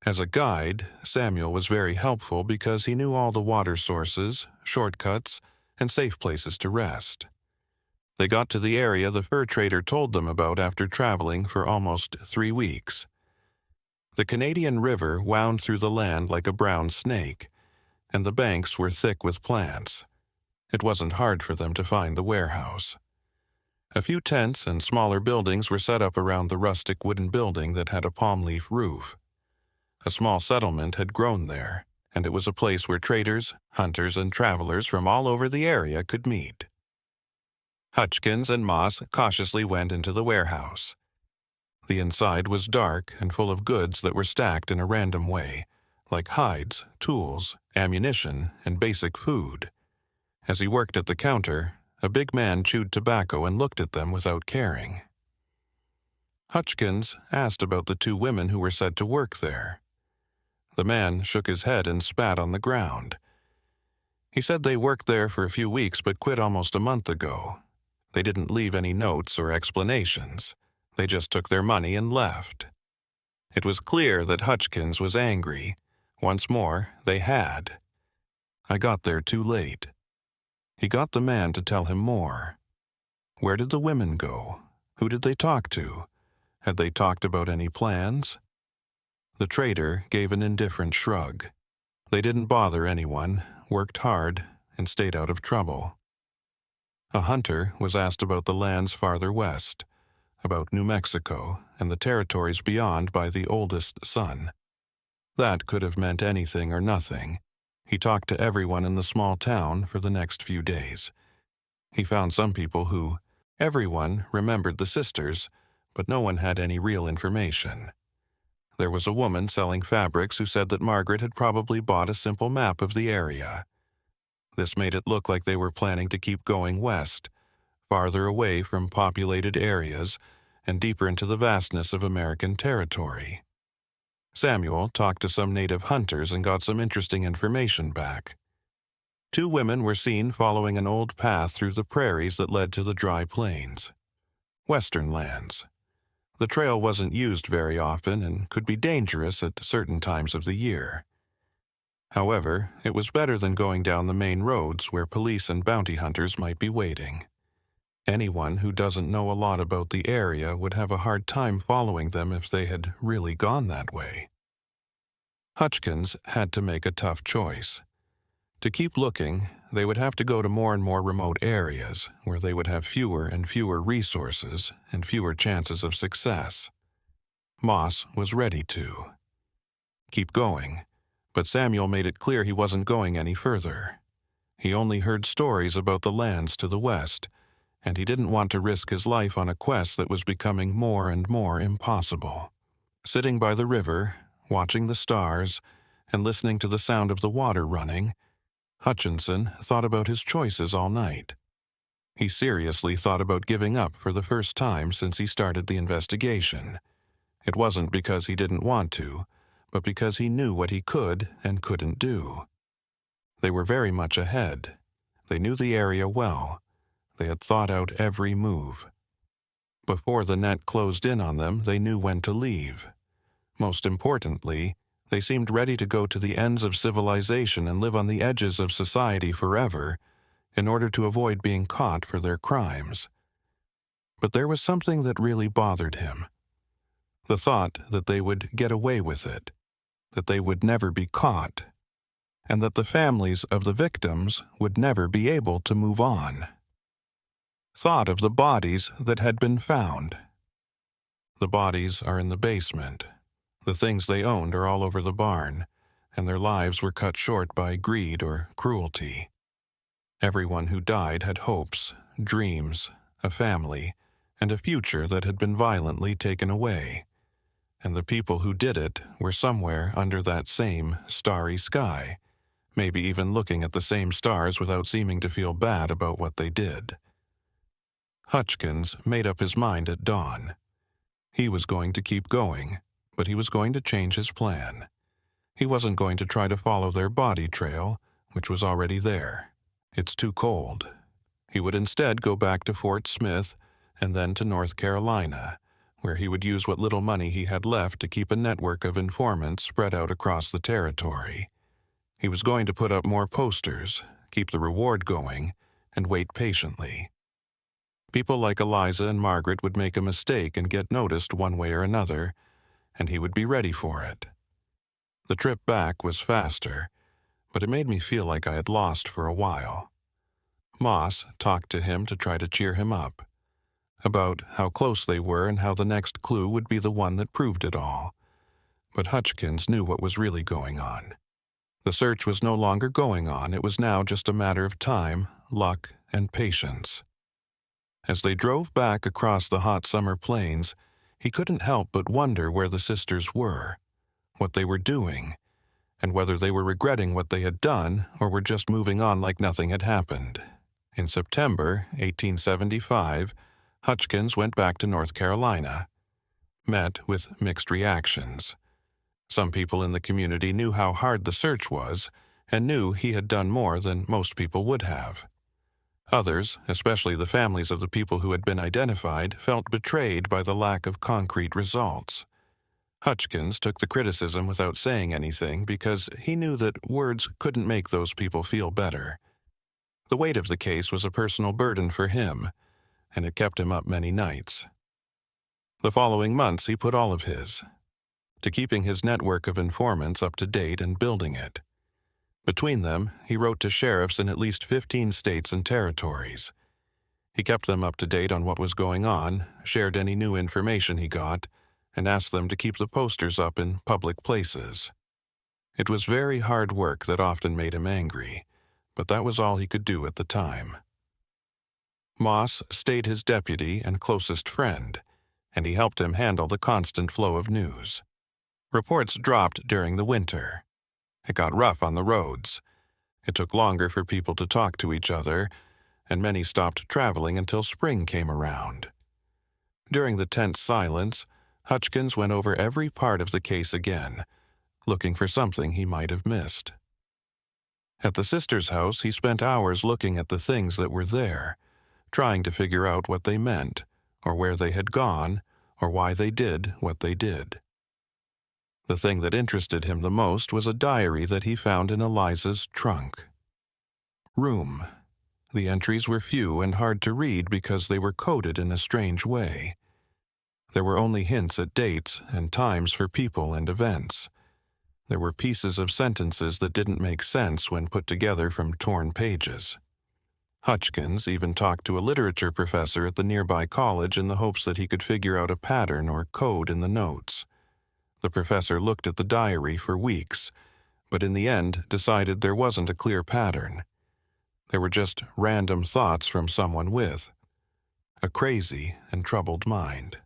As a guide, Samuel was very helpful because he knew all the water sources, shortcuts, and safe places to rest. They got to the area the fur trader told them about after traveling for almost 3 weeks. The Canadian River wound through the land like a brown snake, and the banks were thick with plants. It wasn't hard for them to find the warehouse. A few tents and smaller buildings were set up around the rustic wooden building that had a palm leaf roof. A small settlement had grown there, and it was a place where traders, hunters, and travelers from all over the area could meet. Hutchkins and Moss cautiously went into the warehouse. The inside was dark and full of goods that were stacked in a random way, like hides, tools, ammunition, and basic food. As he worked at the counter, a big man chewed tobacco and looked at them without caring. Hutchkins asked about the 2 women who were said to work there. The man shook his head and spat on the ground. He said they worked there for a few weeks but quit almost a month ago. They didn't leave any notes or explanations. They just took their money and left. It was clear that Hutchkins was angry. Once more, they had. I got there too late. He got the man to tell him more. Where did the women go? Who did they talk to? Had they talked about any plans? The trader gave an indifferent shrug. They didn't bother anyone, worked hard, and stayed out of trouble. A hunter was asked about the lands farther west, about New Mexico and the territories beyond by the oldest son. That could have meant anything or nothing. He talked to everyone in the small town for the next few days. He found some people who, everyone remembered the sisters, but no one had any real information. There was a woman selling fabrics who said that Margaret had probably bought a simple map of the area. This made it look like they were planning to keep going west, farther away from populated areas and deeper into the vastness of American territory. Samuel talked to some native hunters and got some interesting information back. 2 women were seen following an old path through the prairies that led to the dry plains. Western lands. The trail wasn't used very often and could be dangerous at certain times of the year. However, it was better than going down the main roads where police and bounty hunters might be waiting. Anyone who doesn't know a lot about the area would have a hard time following them if they had really gone that way. Hutchkins had to make a tough choice. To keep looking, they would have to go to more and more remote areas where they would have fewer and fewer resources and fewer chances of success. Moss was ready to keep going, but Samuel made it clear he wasn't going any further. He only heard stories about the lands to the west, and he didn't want to risk his life on a quest that was becoming more and more impossible. Sitting by the river, watching the stars, and listening to the sound of the water running, Hutchinson thought about his choices all night. He seriously thought about giving up for the first time since he started the investigation. It wasn't because he didn't want to, but because he knew what he could and couldn't do. They were very much ahead. They knew the area well. They had thought out every move. Before the net closed in on them, they knew when to leave. Most importantly, they seemed ready to go to the ends of civilization and live on the edges of society forever in order to avoid being caught for their crimes. But there was something that really bothered him. The thought that they would get away with it, that they would never be caught, and that the families of the victims would never be able to move on. Thought of the bodies that had been found. The bodies are in the basement. The things they owned are all over the barn, and their lives were cut short by greed or cruelty. Everyone who died had hopes, dreams, a family, and a future that had been violently taken away. And the people who did it were somewhere under that same starry sky, maybe even looking at the same stars without seeming to feel bad about what they did. Hutchins made up his mind at dawn. He was going to keep going, but he was going to change his plan. He wasn't going to try to follow their body trail, which was already there. It's too cold. He would instead go back to Fort Smith and then to North Carolina, where he would use what little money he had left to keep a network of informants spread out across the territory. He was going to put up more posters, keep the reward going, and wait patiently. People like Eliza and Margaret would make a mistake and get noticed one way or another, and he would be ready for it. The trip back was faster, but it made me feel like I had lost for a while. Moss talked to him to try to cheer him up, about how close they were and how the next clue would be the one that proved it all. But Hutchins knew what was really going on. The search was no longer going on. It was now just a matter of time, luck, and patience. As they drove back across the hot summer plains, he couldn't help but wonder where the sisters were, what they were doing, and whether they were regretting what they had done or were just moving on like nothing had happened. In September 1875, Hutchins went back to North Carolina, met with mixed reactions. Some people in the community knew how hard the search was and knew he had done more than most people would have. Others, especially the families of the people who had been identified, felt betrayed by the lack of concrete results. Hutchins took the criticism without saying anything because he knew that words couldn't make those people feel better. The weight of the case was a personal burden for him, and it kept him up many nights. The following months he put all of his to keeping his network of informants up to date and building it. Between them, he wrote to sheriffs in at least 15 states and territories. He kept them up to date on what was going on, shared any new information he got, and asked them to keep the posters up in public places. It was very hard work that often made him angry, but that was all he could do at the time. Moss stayed his deputy and closest friend, and he helped him handle the constant flow of news. Reports dropped during the winter. It got rough on the roads. It took longer for people to talk to each other, and many stopped traveling until spring came around. During the tense silence, Hutchins went over every part of the case again, looking for something he might have missed. At the sisters' house, he spent hours looking at the things that were there, trying to figure out what they meant, or where they had gone, or why they did what they did. The thing that interested him the most was a diary that he found in Eliza's trunk. Room. The entries were few and hard to read because they were coded in a strange way. There were only hints at dates and times for people and events. There were pieces of sentences that didn't make sense when put together from torn pages. Hutchins even talked to a literature professor at the nearby college in the hopes that he could figure out a pattern or code in the notes. The professor looked at the diary for weeks, but in the end decided there wasn't a clear pattern. There were just random thoughts from someone with a crazy and troubled mind.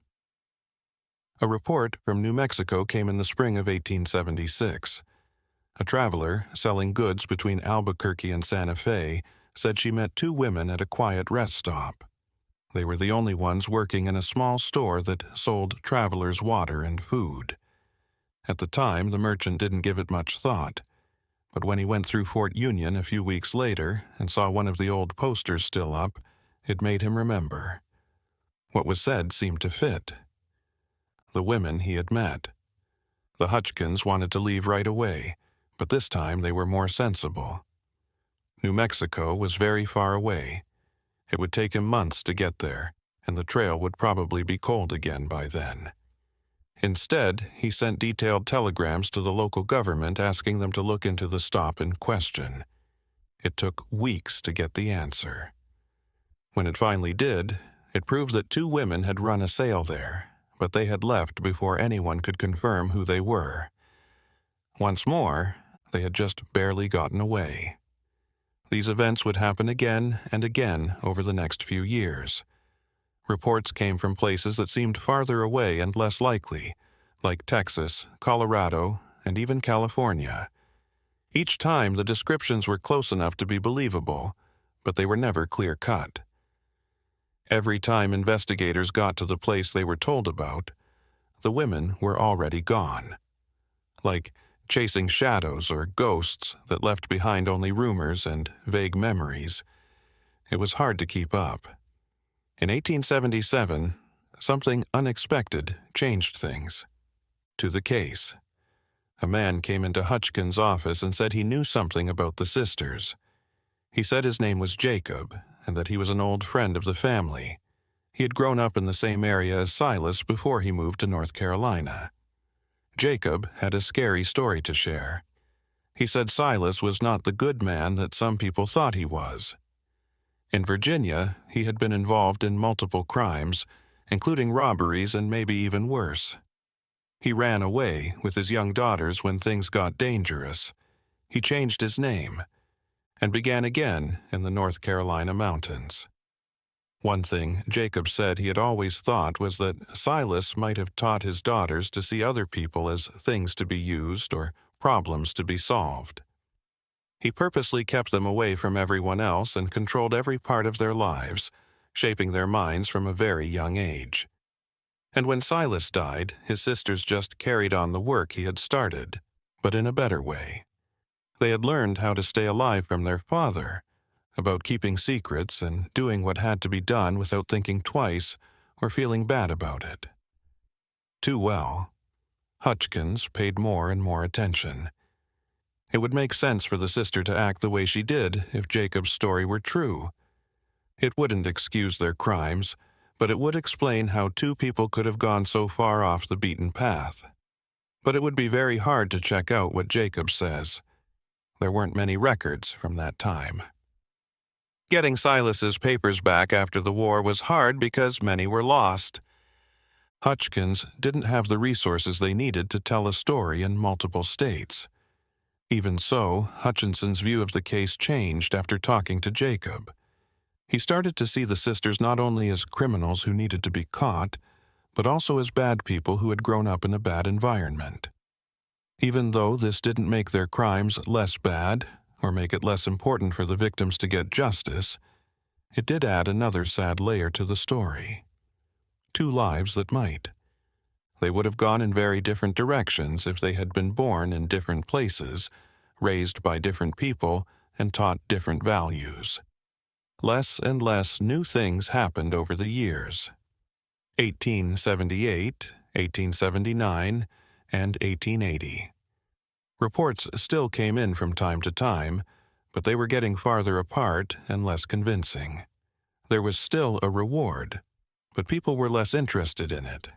A report from New Mexico came in the spring of 1876. A traveler selling goods between Albuquerque and Santa Fe said she met two women at a quiet rest stop. They were the only ones working in a small store that sold travelers water and food. At the time, the merchant didn't give it much thought, but when he went through Fort Union a few weeks later and saw one of the old posters still up, it made him remember. What was said seemed to fit. The women he had met. The Hutchins wanted to leave right away, but this time they were more sensible. New Mexico was very far away. It would take him months to get there, and the trail would probably be cold again by then. Instead, he sent detailed telegrams to the local government asking them to look into the stop in question. It took weeks to get the answer. When it finally did, it proved that two women had run a sale there, but they had left before anyone could confirm who they were. Once more, they had just barely gotten away. These events would happen again and again over the next few years. Reports came from places that seemed farther away and less likely, like Texas, Colorado, and even California. Each time the descriptions were close enough to be believable, but they were never clear-cut. Every time investigators got to the place they were told about, the women were already gone. Like chasing shadows or ghosts that left behind only rumors and vague memories, it was hard to keep up. In 1877, something unexpected changed things. To the case. A man came into Hutchins' office and said he knew something about the sisters. He said his name was Jacob and that he was an old friend of the family. He had grown up in the same area as Silas before he moved to North Carolina. Jacob had a scary story to share. He said Silas was not the good man that some people thought he was. In Virginia, he had been involved in multiple crimes, including robberies and maybe even worse. He ran away with his young daughters when things got dangerous. He changed his name and began again in the North Carolina mountains. One thing Jacob said he had always thought was that Silas might have taught his daughters to see other people as things to be used or problems to be solved. He purposely kept them away from everyone else and controlled every part of their lives, shaping their minds from a very young age. And when Silas died, his sisters just carried on the work he had started, but in a better way. They had learned how to stay alive from their father, about keeping secrets and doing what had to be done without thinking twice or feeling bad about it. Too well, Hutchins paid more and more attention. It would make sense for the sister to act the way she did if Jacob's story were true. It wouldn't excuse their crimes, but it would explain how two people could have gone so far off the beaten path. But it would be very hard to check out what Jacob says. There weren't many records from that time. Getting Silas's papers back after the war was hard because many were lost. Hutchins didn't have the resources they needed to tell a story in multiple states. Even so, Hutchinson's view of the case changed after talking to Jacob. He started to see the sisters not only as criminals who needed to be caught, but also as bad people who had grown up in a bad environment. Even though this didn't make their crimes less bad or make it less important for the victims to get justice, it did add another sad layer to the story. Two lives that might. They would have gone in very different directions if they had been born in different places, raised by different people, and taught different values. Less and less new things happened over the years. 1878, 1879, and 1880. Reports still came in from time to time, but they were getting farther apart and less convincing. There was still a reward, but people were less interested in it.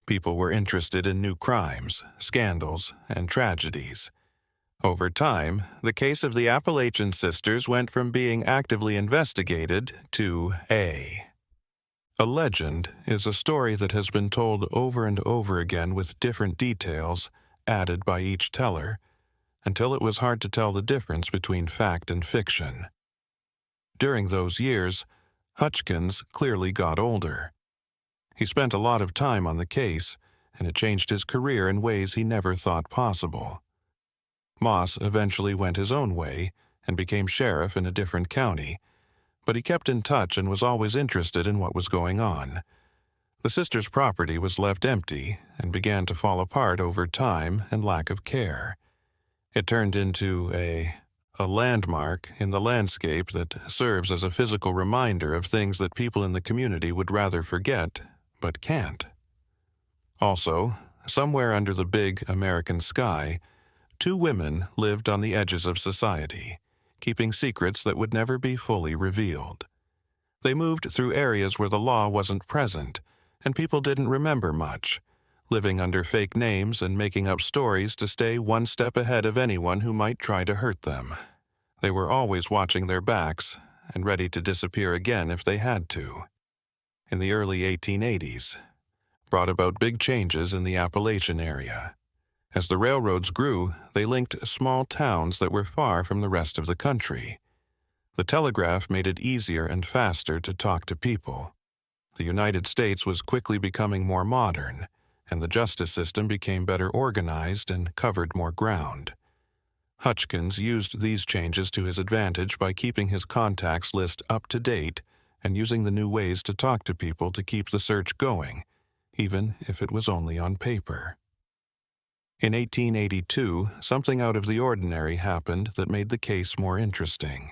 People were interested in new crimes, scandals, and tragedies. Over time, the case of the Appalachian sisters went from being actively investigated to A legend is a story that has been told over and over again with different details added by each teller, until it was hard to tell the difference between fact and fiction. During those years, Hutchkins clearly got older. He spent a lot of time on the case, and it changed his career in ways he never thought possible. Moss eventually went his own way and became sheriff in a different county, but he kept in touch and was always interested in what was going on. The sisters' property was left empty and began to fall apart over time and lack of care. It turned into a landmark in the landscape that serves as a physical reminder of things that people in the community would rather forget, but can't. Also, somewhere under the big American sky, two women lived on the edges of society, keeping secrets that would never be fully revealed. They moved through areas where the law wasn't present, and people didn't remember much, living under fake names and making up stories to stay one step ahead of anyone who might try to hurt them. They were always watching their backs and ready to disappear again if they had to. In the early 1880s, brought about big changes in the Appalachian area. As the railroads grew, they linked small towns that were far from the rest of the country. The telegraph made it easier and faster to talk to people. The United States was quickly becoming more modern, and the justice system became better organized and covered more ground. Hutchkins used these changes to his advantage by keeping his contacts list up to date and using the new ways to talk to people to keep the search going, even if it was only on paper. In 1882, something out of the ordinary happened that made the case more interesting.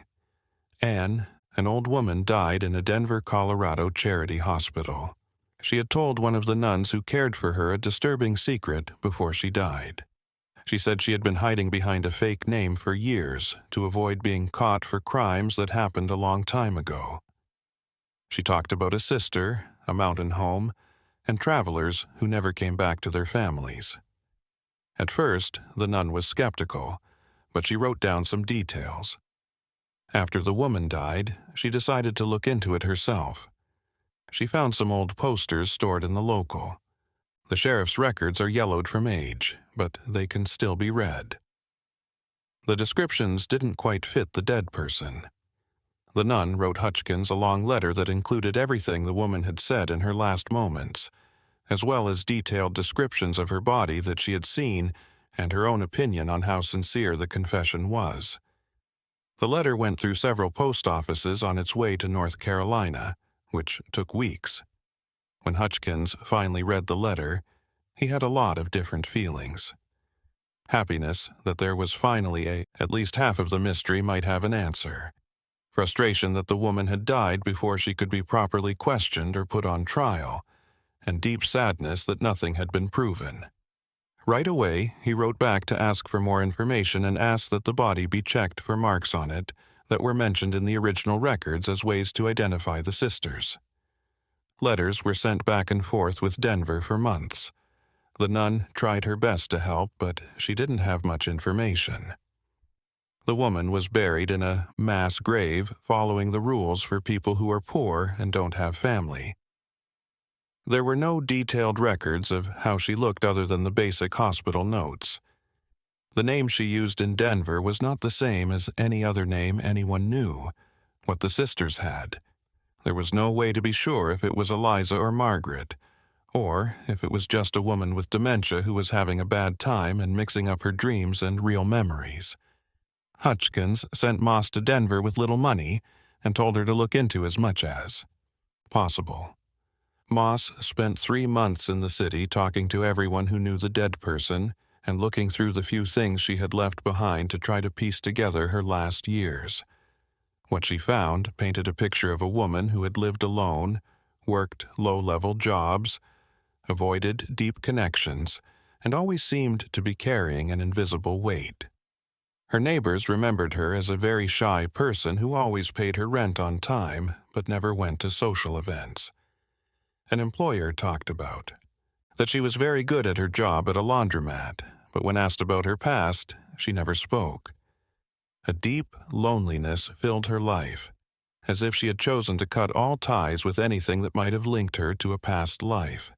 Anne, an old woman, died in a Denver, Colorado charity hospital. She had told one of the nuns who cared for her a disturbing secret before she died. She said she had been hiding behind a fake name for years to avoid being caught for crimes that happened a long time ago. She talked about a sister, a mountain home, and travelers who never came back to their families. At first, the nun was skeptical, but she wrote down some details. After the woman died, she decided to look into it herself. She found some old posters stored in the local. The sheriff's records are yellowed from age, but they can still be read. The descriptions didn't quite fit the dead person. The nun wrote Hutchkins a long letter that included everything the woman had said in her last moments, as well as detailed descriptions of her body that she had seen and her own opinion on how sincere the confession was. The letter went through several post offices on its way to North Carolina, which took weeks. When Hutchkins finally read the letter, he had a lot of different feelings. Happiness that there was finally at least half of the mystery might have an answer. Frustration that the woman had died before she could be properly questioned or put on trial, and deep sadness that nothing had been proven. Right away, he wrote back to ask for more information and asked that the body be checked for marks on it that were mentioned in the original records as ways to identify the sisters. Letters were sent back and forth with Denver for months. The nun tried her best to help, but she didn't have much information. The woman was buried in a mass grave following the rules for people who are poor and don't have family. There were no detailed records of how she looked other than the basic hospital notes. The name she used in Denver was not the same as any other name anyone knew, what the sisters had. There was no way to be sure if it was Eliza or Margaret, or if it was just a woman with dementia who was having a bad time and mixing up her dreams and real memories. Hutchkins sent Moss to Denver with little money and told her to look into as much as possible. Moss spent 3 months in the city talking to everyone who knew the dead person and looking through the few things she had left behind to try to piece together her last years. What she found painted a picture of a woman who had lived alone, worked low-level jobs, avoided deep connections, and always seemed to be carrying an invisible weight. Her neighbors remembered her as a very shy person who always paid her rent on time but never went to social events. An employer talked about that she was very good at her job at a laundromat, but when asked about her past, she never spoke. A deep loneliness filled her life, as if she had chosen to cut all ties with anything that might have linked her to a past life.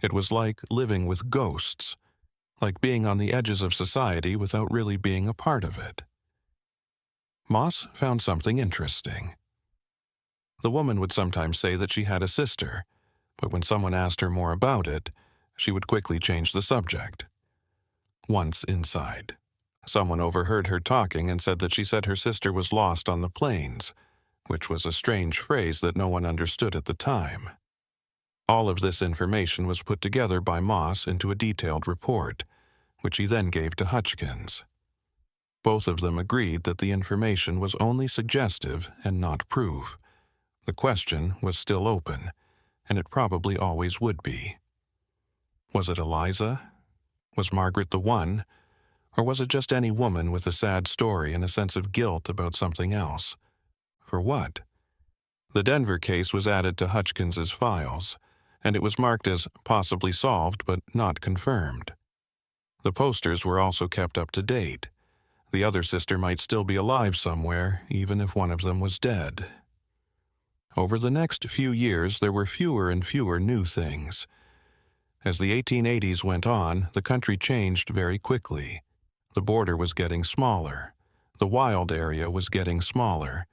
It was like living with ghosts, like being on the edges of society without really being a part of it. Moss found something interesting. The woman would sometimes say that she had a sister, but when someone asked her more about it, she would quickly change the subject. Once inside, someone overheard her talking and said that she said her sister was lost on the plains, which was a strange phrase that no one understood at the time. All of this information was put together by Moss into a detailed report, which he then gave to Hutchkins. Both of them agreed that the information was only suggestive and not proof. The question was still open, and it probably always would be. Was it Eliza? Was Margaret the one? Or was it just any woman with a sad story and a sense of guilt about something else? For what? The Denver case was added to Hutchkins's files, and it was marked as possibly solved but not confirmed. The posters were also kept up to date. The other sister might still be alive somewhere, even if one of them was dead. Over the next few years, there were fewer and fewer new things. As the 1880s went on, the country changed very quickly. The border was getting smaller. The wild area was getting smaller.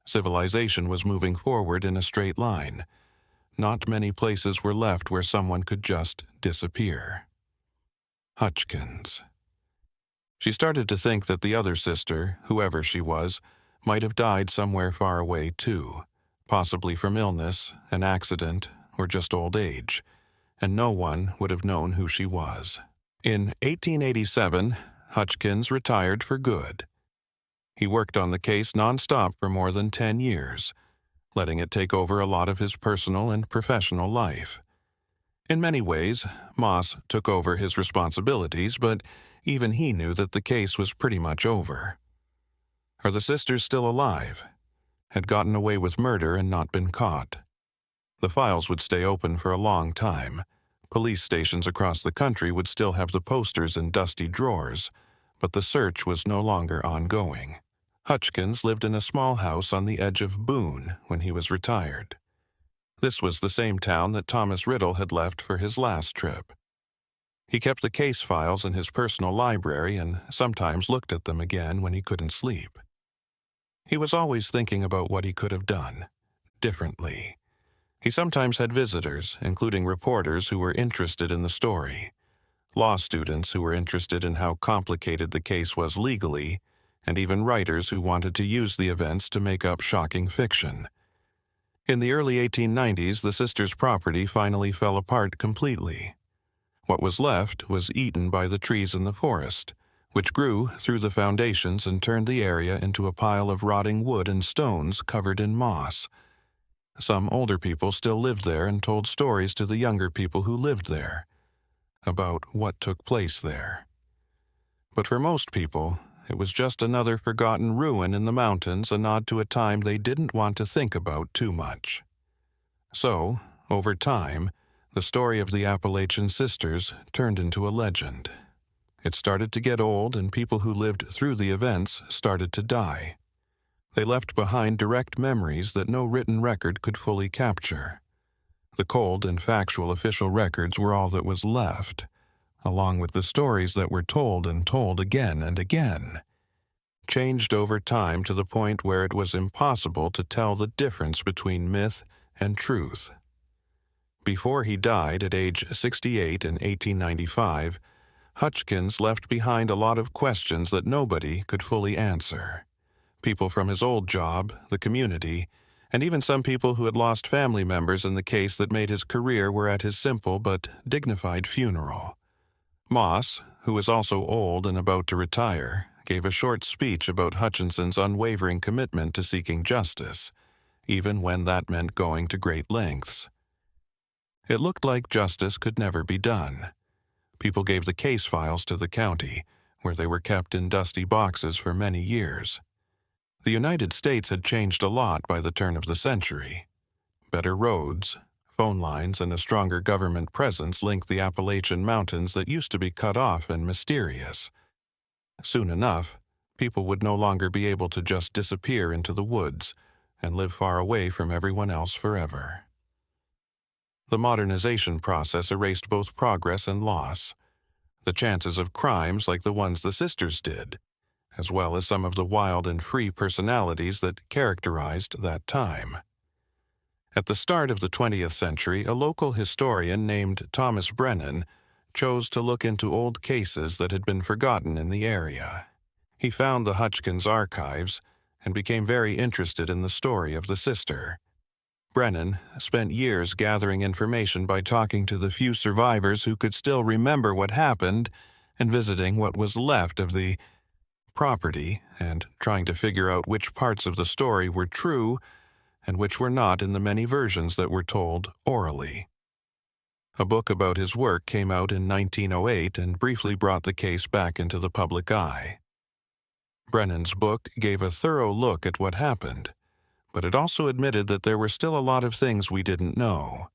Civilization was moving forward in a straight line. Not many places were left where someone could just disappear. Hutchkins. She started to think that the other sister, whoever she was, might have died somewhere far away too, possibly from illness, an accident, or just old age, and no one would have known who she was. In 1887, Hutchkins retired for good. He worked on the case nonstop for more than 10 years, letting it take over a lot of his personal and professional life. In many ways, Moss took over his responsibilities, but even he knew that the case was pretty much over. Are the sisters still alive? Had gotten away with murder and not been caught. The files would stay open for a long time. Police stations across the country would still have the posters in dusty drawers, but the search was no longer ongoing. Hutchkins lived in a small house on the edge of Boone when he was retired. This was the same town that Thomas Riddle had left for his last trip. He kept the case files in his personal library and sometimes looked at them again when he couldn't sleep. He was always thinking about what he could have done differently. He sometimes had visitors, including reporters who were interested in the story, law students who were interested in how complicated the case was legally, and even writers who wanted to use the events to make up shocking fiction. In the early 1890s, the sisters' property finally fell apart completely. What was left was eaten by the trees in the forest, which grew through the foundations and turned the area into a pile of rotting wood and stones covered in moss. Some older people still lived there and told stories to the younger people who lived there about what took place there. But for most people, it was just another forgotten ruin in the mountains, a nod to a time they didn't want to think about too much. So, over time, the story of the Appalachian sisters turned into a legend. It started to get old, and people who lived through the events started to die. They left behind direct memories that no written record could fully capture. The cold and factual official records were all that was left, along with the stories that were told and told again and again, changed over time to the point where it was impossible to tell the difference between myth and truth. Before he died at age 68 in 1895, Hutchkins left behind a lot of questions that nobody could fully answer. People from his old job, the community, and even some people who had lost family members in the case that made his career were at his simple but dignified funeral. Moss, who was also old and about to retire, gave a short speech about Hutchinson's unwavering commitment to seeking justice, even when that meant going to great lengths. It looked like justice could never be done. People gave the case files to the county, where they were kept in dusty boxes for many years. The United States had changed a lot by the turn of the century. Better roads, Phone lines and a stronger government presence linked the Appalachian Mountains that used to be cut off and mysterious. Soon enough, people would no longer be able to just disappear into the woods and live far away from everyone else forever. The modernization process erased both progress and loss. The chances of crimes like the ones the sisters did, as well as some of the wild and free personalities that characterized that time. At the start of the 20th century, a local historian named Thomas Brennan chose to look into old cases that had been forgotten in the area. He found the Hutchkins archives and became very interested in the story of the sister. Brennan spent years gathering information by talking to the few survivors who could still remember what happened and visiting what was left of the property and trying to figure out which parts of the story were true and which were not in the many versions that were told orally. A book about his work came out in 1908 and briefly brought the case back into the public eye. Brennan's book gave a thorough look at what happened, but it also admitted that there were still a lot of things we didn't know.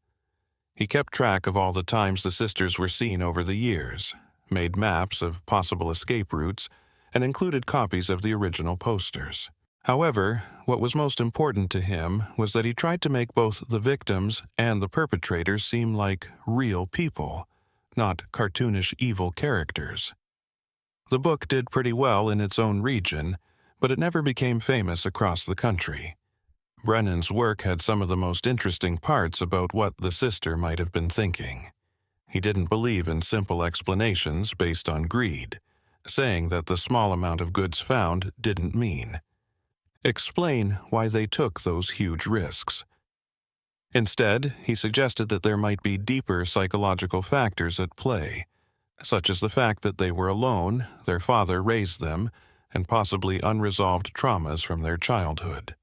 He kept track of all the times the sisters were seen over the years, made maps of possible escape routes, and included copies of the original posters. However, what was most important to him was that he tried to make both the victims and the perpetrators seem like real people, not cartoonish evil characters. The book did pretty well in its own region, but it never became famous across the country. Brennan's work had some of the most interesting parts about what the sister might have been thinking. He didn't believe in simple explanations based on greed, saying that the small amount of goods found didn't mean. Explain why they took those huge risks. Instead, he suggested that there might be deeper psychological factors at play, such as the fact that they were alone, their father raised them, and possibly unresolved traumas from their childhood.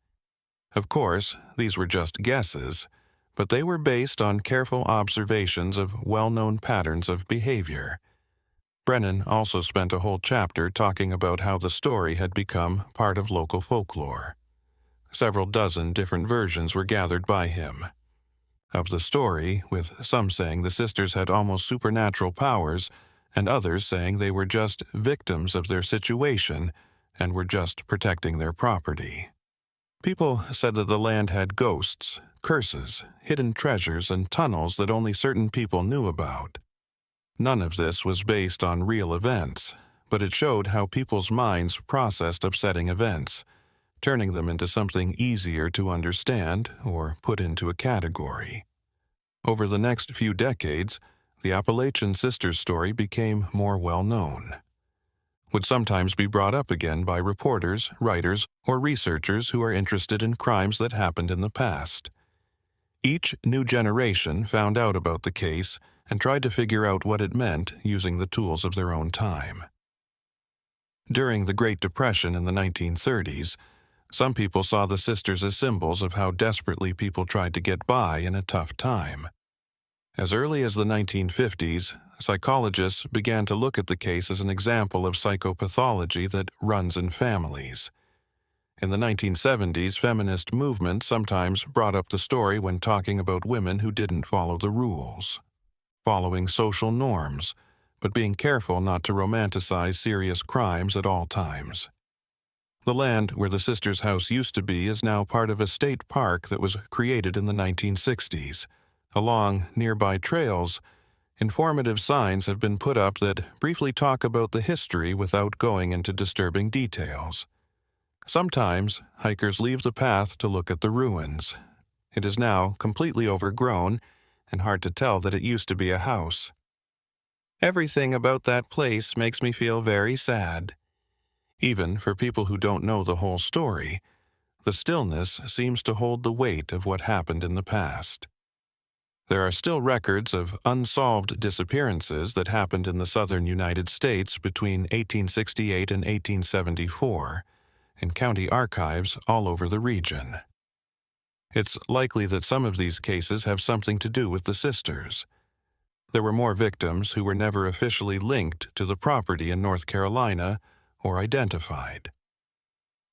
Of course, these were just guesses, but they were based on careful observations of well-known patterns of behavior. Brennan also spent a whole chapter talking about how the story had become part of local folklore. Several dozen different versions were gathered by him of the story, with some saying the sisters had almost supernatural powers and others saying they were just victims of their situation and were just protecting their property. People said that the land had ghosts, curses, hidden treasures, and tunnels that only certain people knew about. None of this was based on real events, but it showed how people's minds processed upsetting events, turning them into something easier to understand or put into a category. Over the next few decades, the Appalachian sisters story became more well-known. Would sometimes be brought up again by reporters, writers, or researchers who are interested in crimes that happened in the past. Each new generation found out about the case and tried to figure out what it meant using the tools of their own time. During the Great Depression in the 1930s, some people saw the sisters as symbols of how desperately people tried to get by in a tough time. As early as the 1950s, psychologists began to look at the case as an example of psychopathology that runs in families. In the 1970s, feminist movements sometimes brought up the story when talking about women who didn't follow the rules, following social norms, but being careful not to romanticize serious crimes at all times. The land where the sisters' house used to be is now part of a state park that was created in the 1960s. Along nearby trails, informative signs have been put up that briefly talk about the history without going into disturbing details. Sometimes, hikers leave the path to look at the ruins. It is now completely overgrown and hard to tell that it used to be a house. Everything about that place makes me feel very sad. Even for people who don't know the whole story, the stillness seems to hold the weight of what happened in the past. There are still records of unsolved disappearances that happened in the southern United States between 1868 and 1874, in county archives all over the region. It's likely that some of these cases have something to do with the sisters. There were more victims who were never officially linked to the property in North Carolina or identified.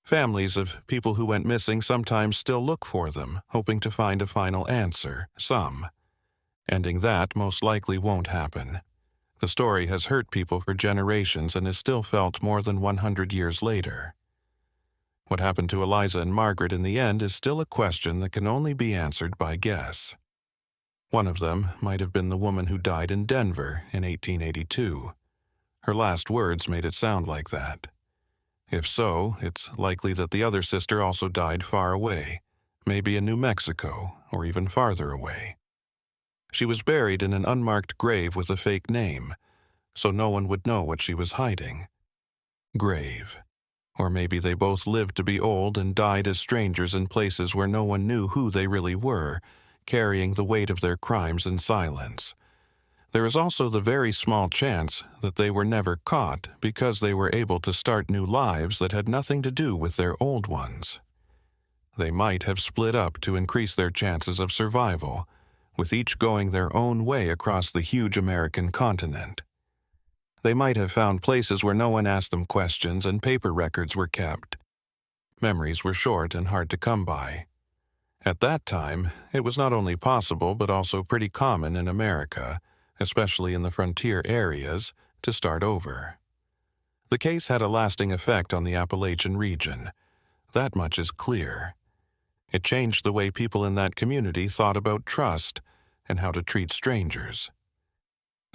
Families of people who went missing sometimes still look for them, hoping to find a final answer, some. Ending that most likely won't happen. The story has hurt people for generations and is still felt more than 100 years later. What happened to Eliza and Margaret in the end is still a question that can only be answered by guess. One of them might have been the woman who died in Denver in 1882. Her last words made it sound like that. If so, it's likely that the other sister also died far away, maybe in New Mexico or even farther away. She was buried in an unmarked grave with a fake name, so no one would know what she was hiding. Grave. Or maybe they both lived to be old and died as strangers in places where no one knew who they really were, carrying the weight of their crimes in silence. There is also the very small chance that they were never caught because they were able to start new lives that had nothing to do with their old ones. They might have split up to increase their chances of survival, with each going their own way across the huge American continent. They might have found places where no one asked them questions and paper records were kept. Memories were short and hard to come by. At that time, it was not only possible but also pretty common in America, especially in the frontier areas, to start over. The case had a lasting effect on the Appalachian region. That much is clear. It changed the way people in that community thought about trust and how to treat strangers.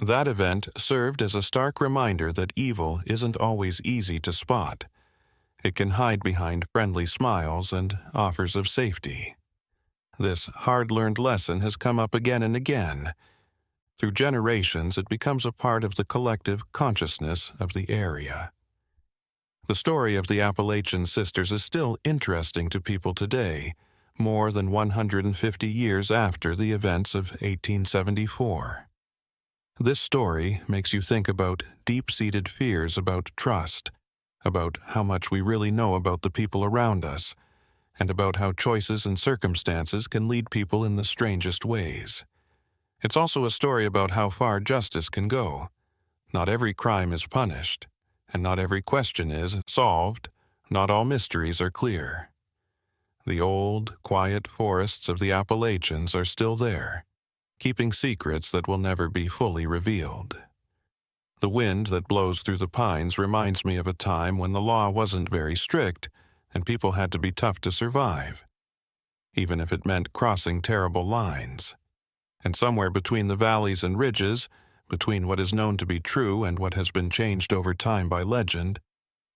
That event served as a stark reminder that evil isn't always easy to spot. It can hide behind friendly smiles and offers of safety. This hard-learned lesson has come up again and again. Through generations, it becomes a part of the collective consciousness of the area. The story of the Appalachian sisters is still interesting to people today, more than 150 years after the events of 1874. This story makes you think about deep-seated fears about trust, about how much we really know about the people around us, and about how choices and circumstances can lead people in the strangest ways. It's also a story about how far justice can go. Not every crime is punished, and not every question is solved. Not all mysteries are clear. The old, quiet forests of the Appalachians are still there, keeping secrets that will never be fully revealed. The wind that blows through the pines reminds me of a time when the law wasn't very strict and people had to be tough to survive, even if it meant crossing terrible lines. And somewhere between the valleys and ridges, between what is known to be true and what has been changed over time by legend,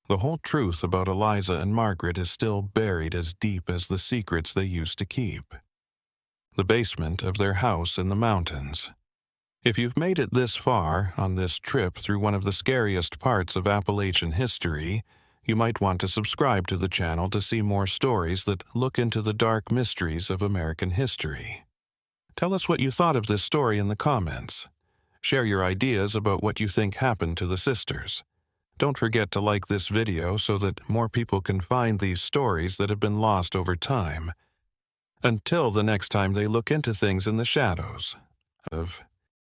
the whole truth about Eliza and Margaret is still buried as deep as the secrets they used to keep. The basement of their house in the mountains. If you've made it this far on this trip through one of the scariest parts of Appalachian history, you might want to subscribe to the channel to see more stories that look into the dark mysteries of American history. Tell us what you thought of this story in the comments. Share your ideas about what you think happened to the sisters. Don't forget to like this video so that more people can find these stories that have been lost over time. Until the next time they look into things in the shadows of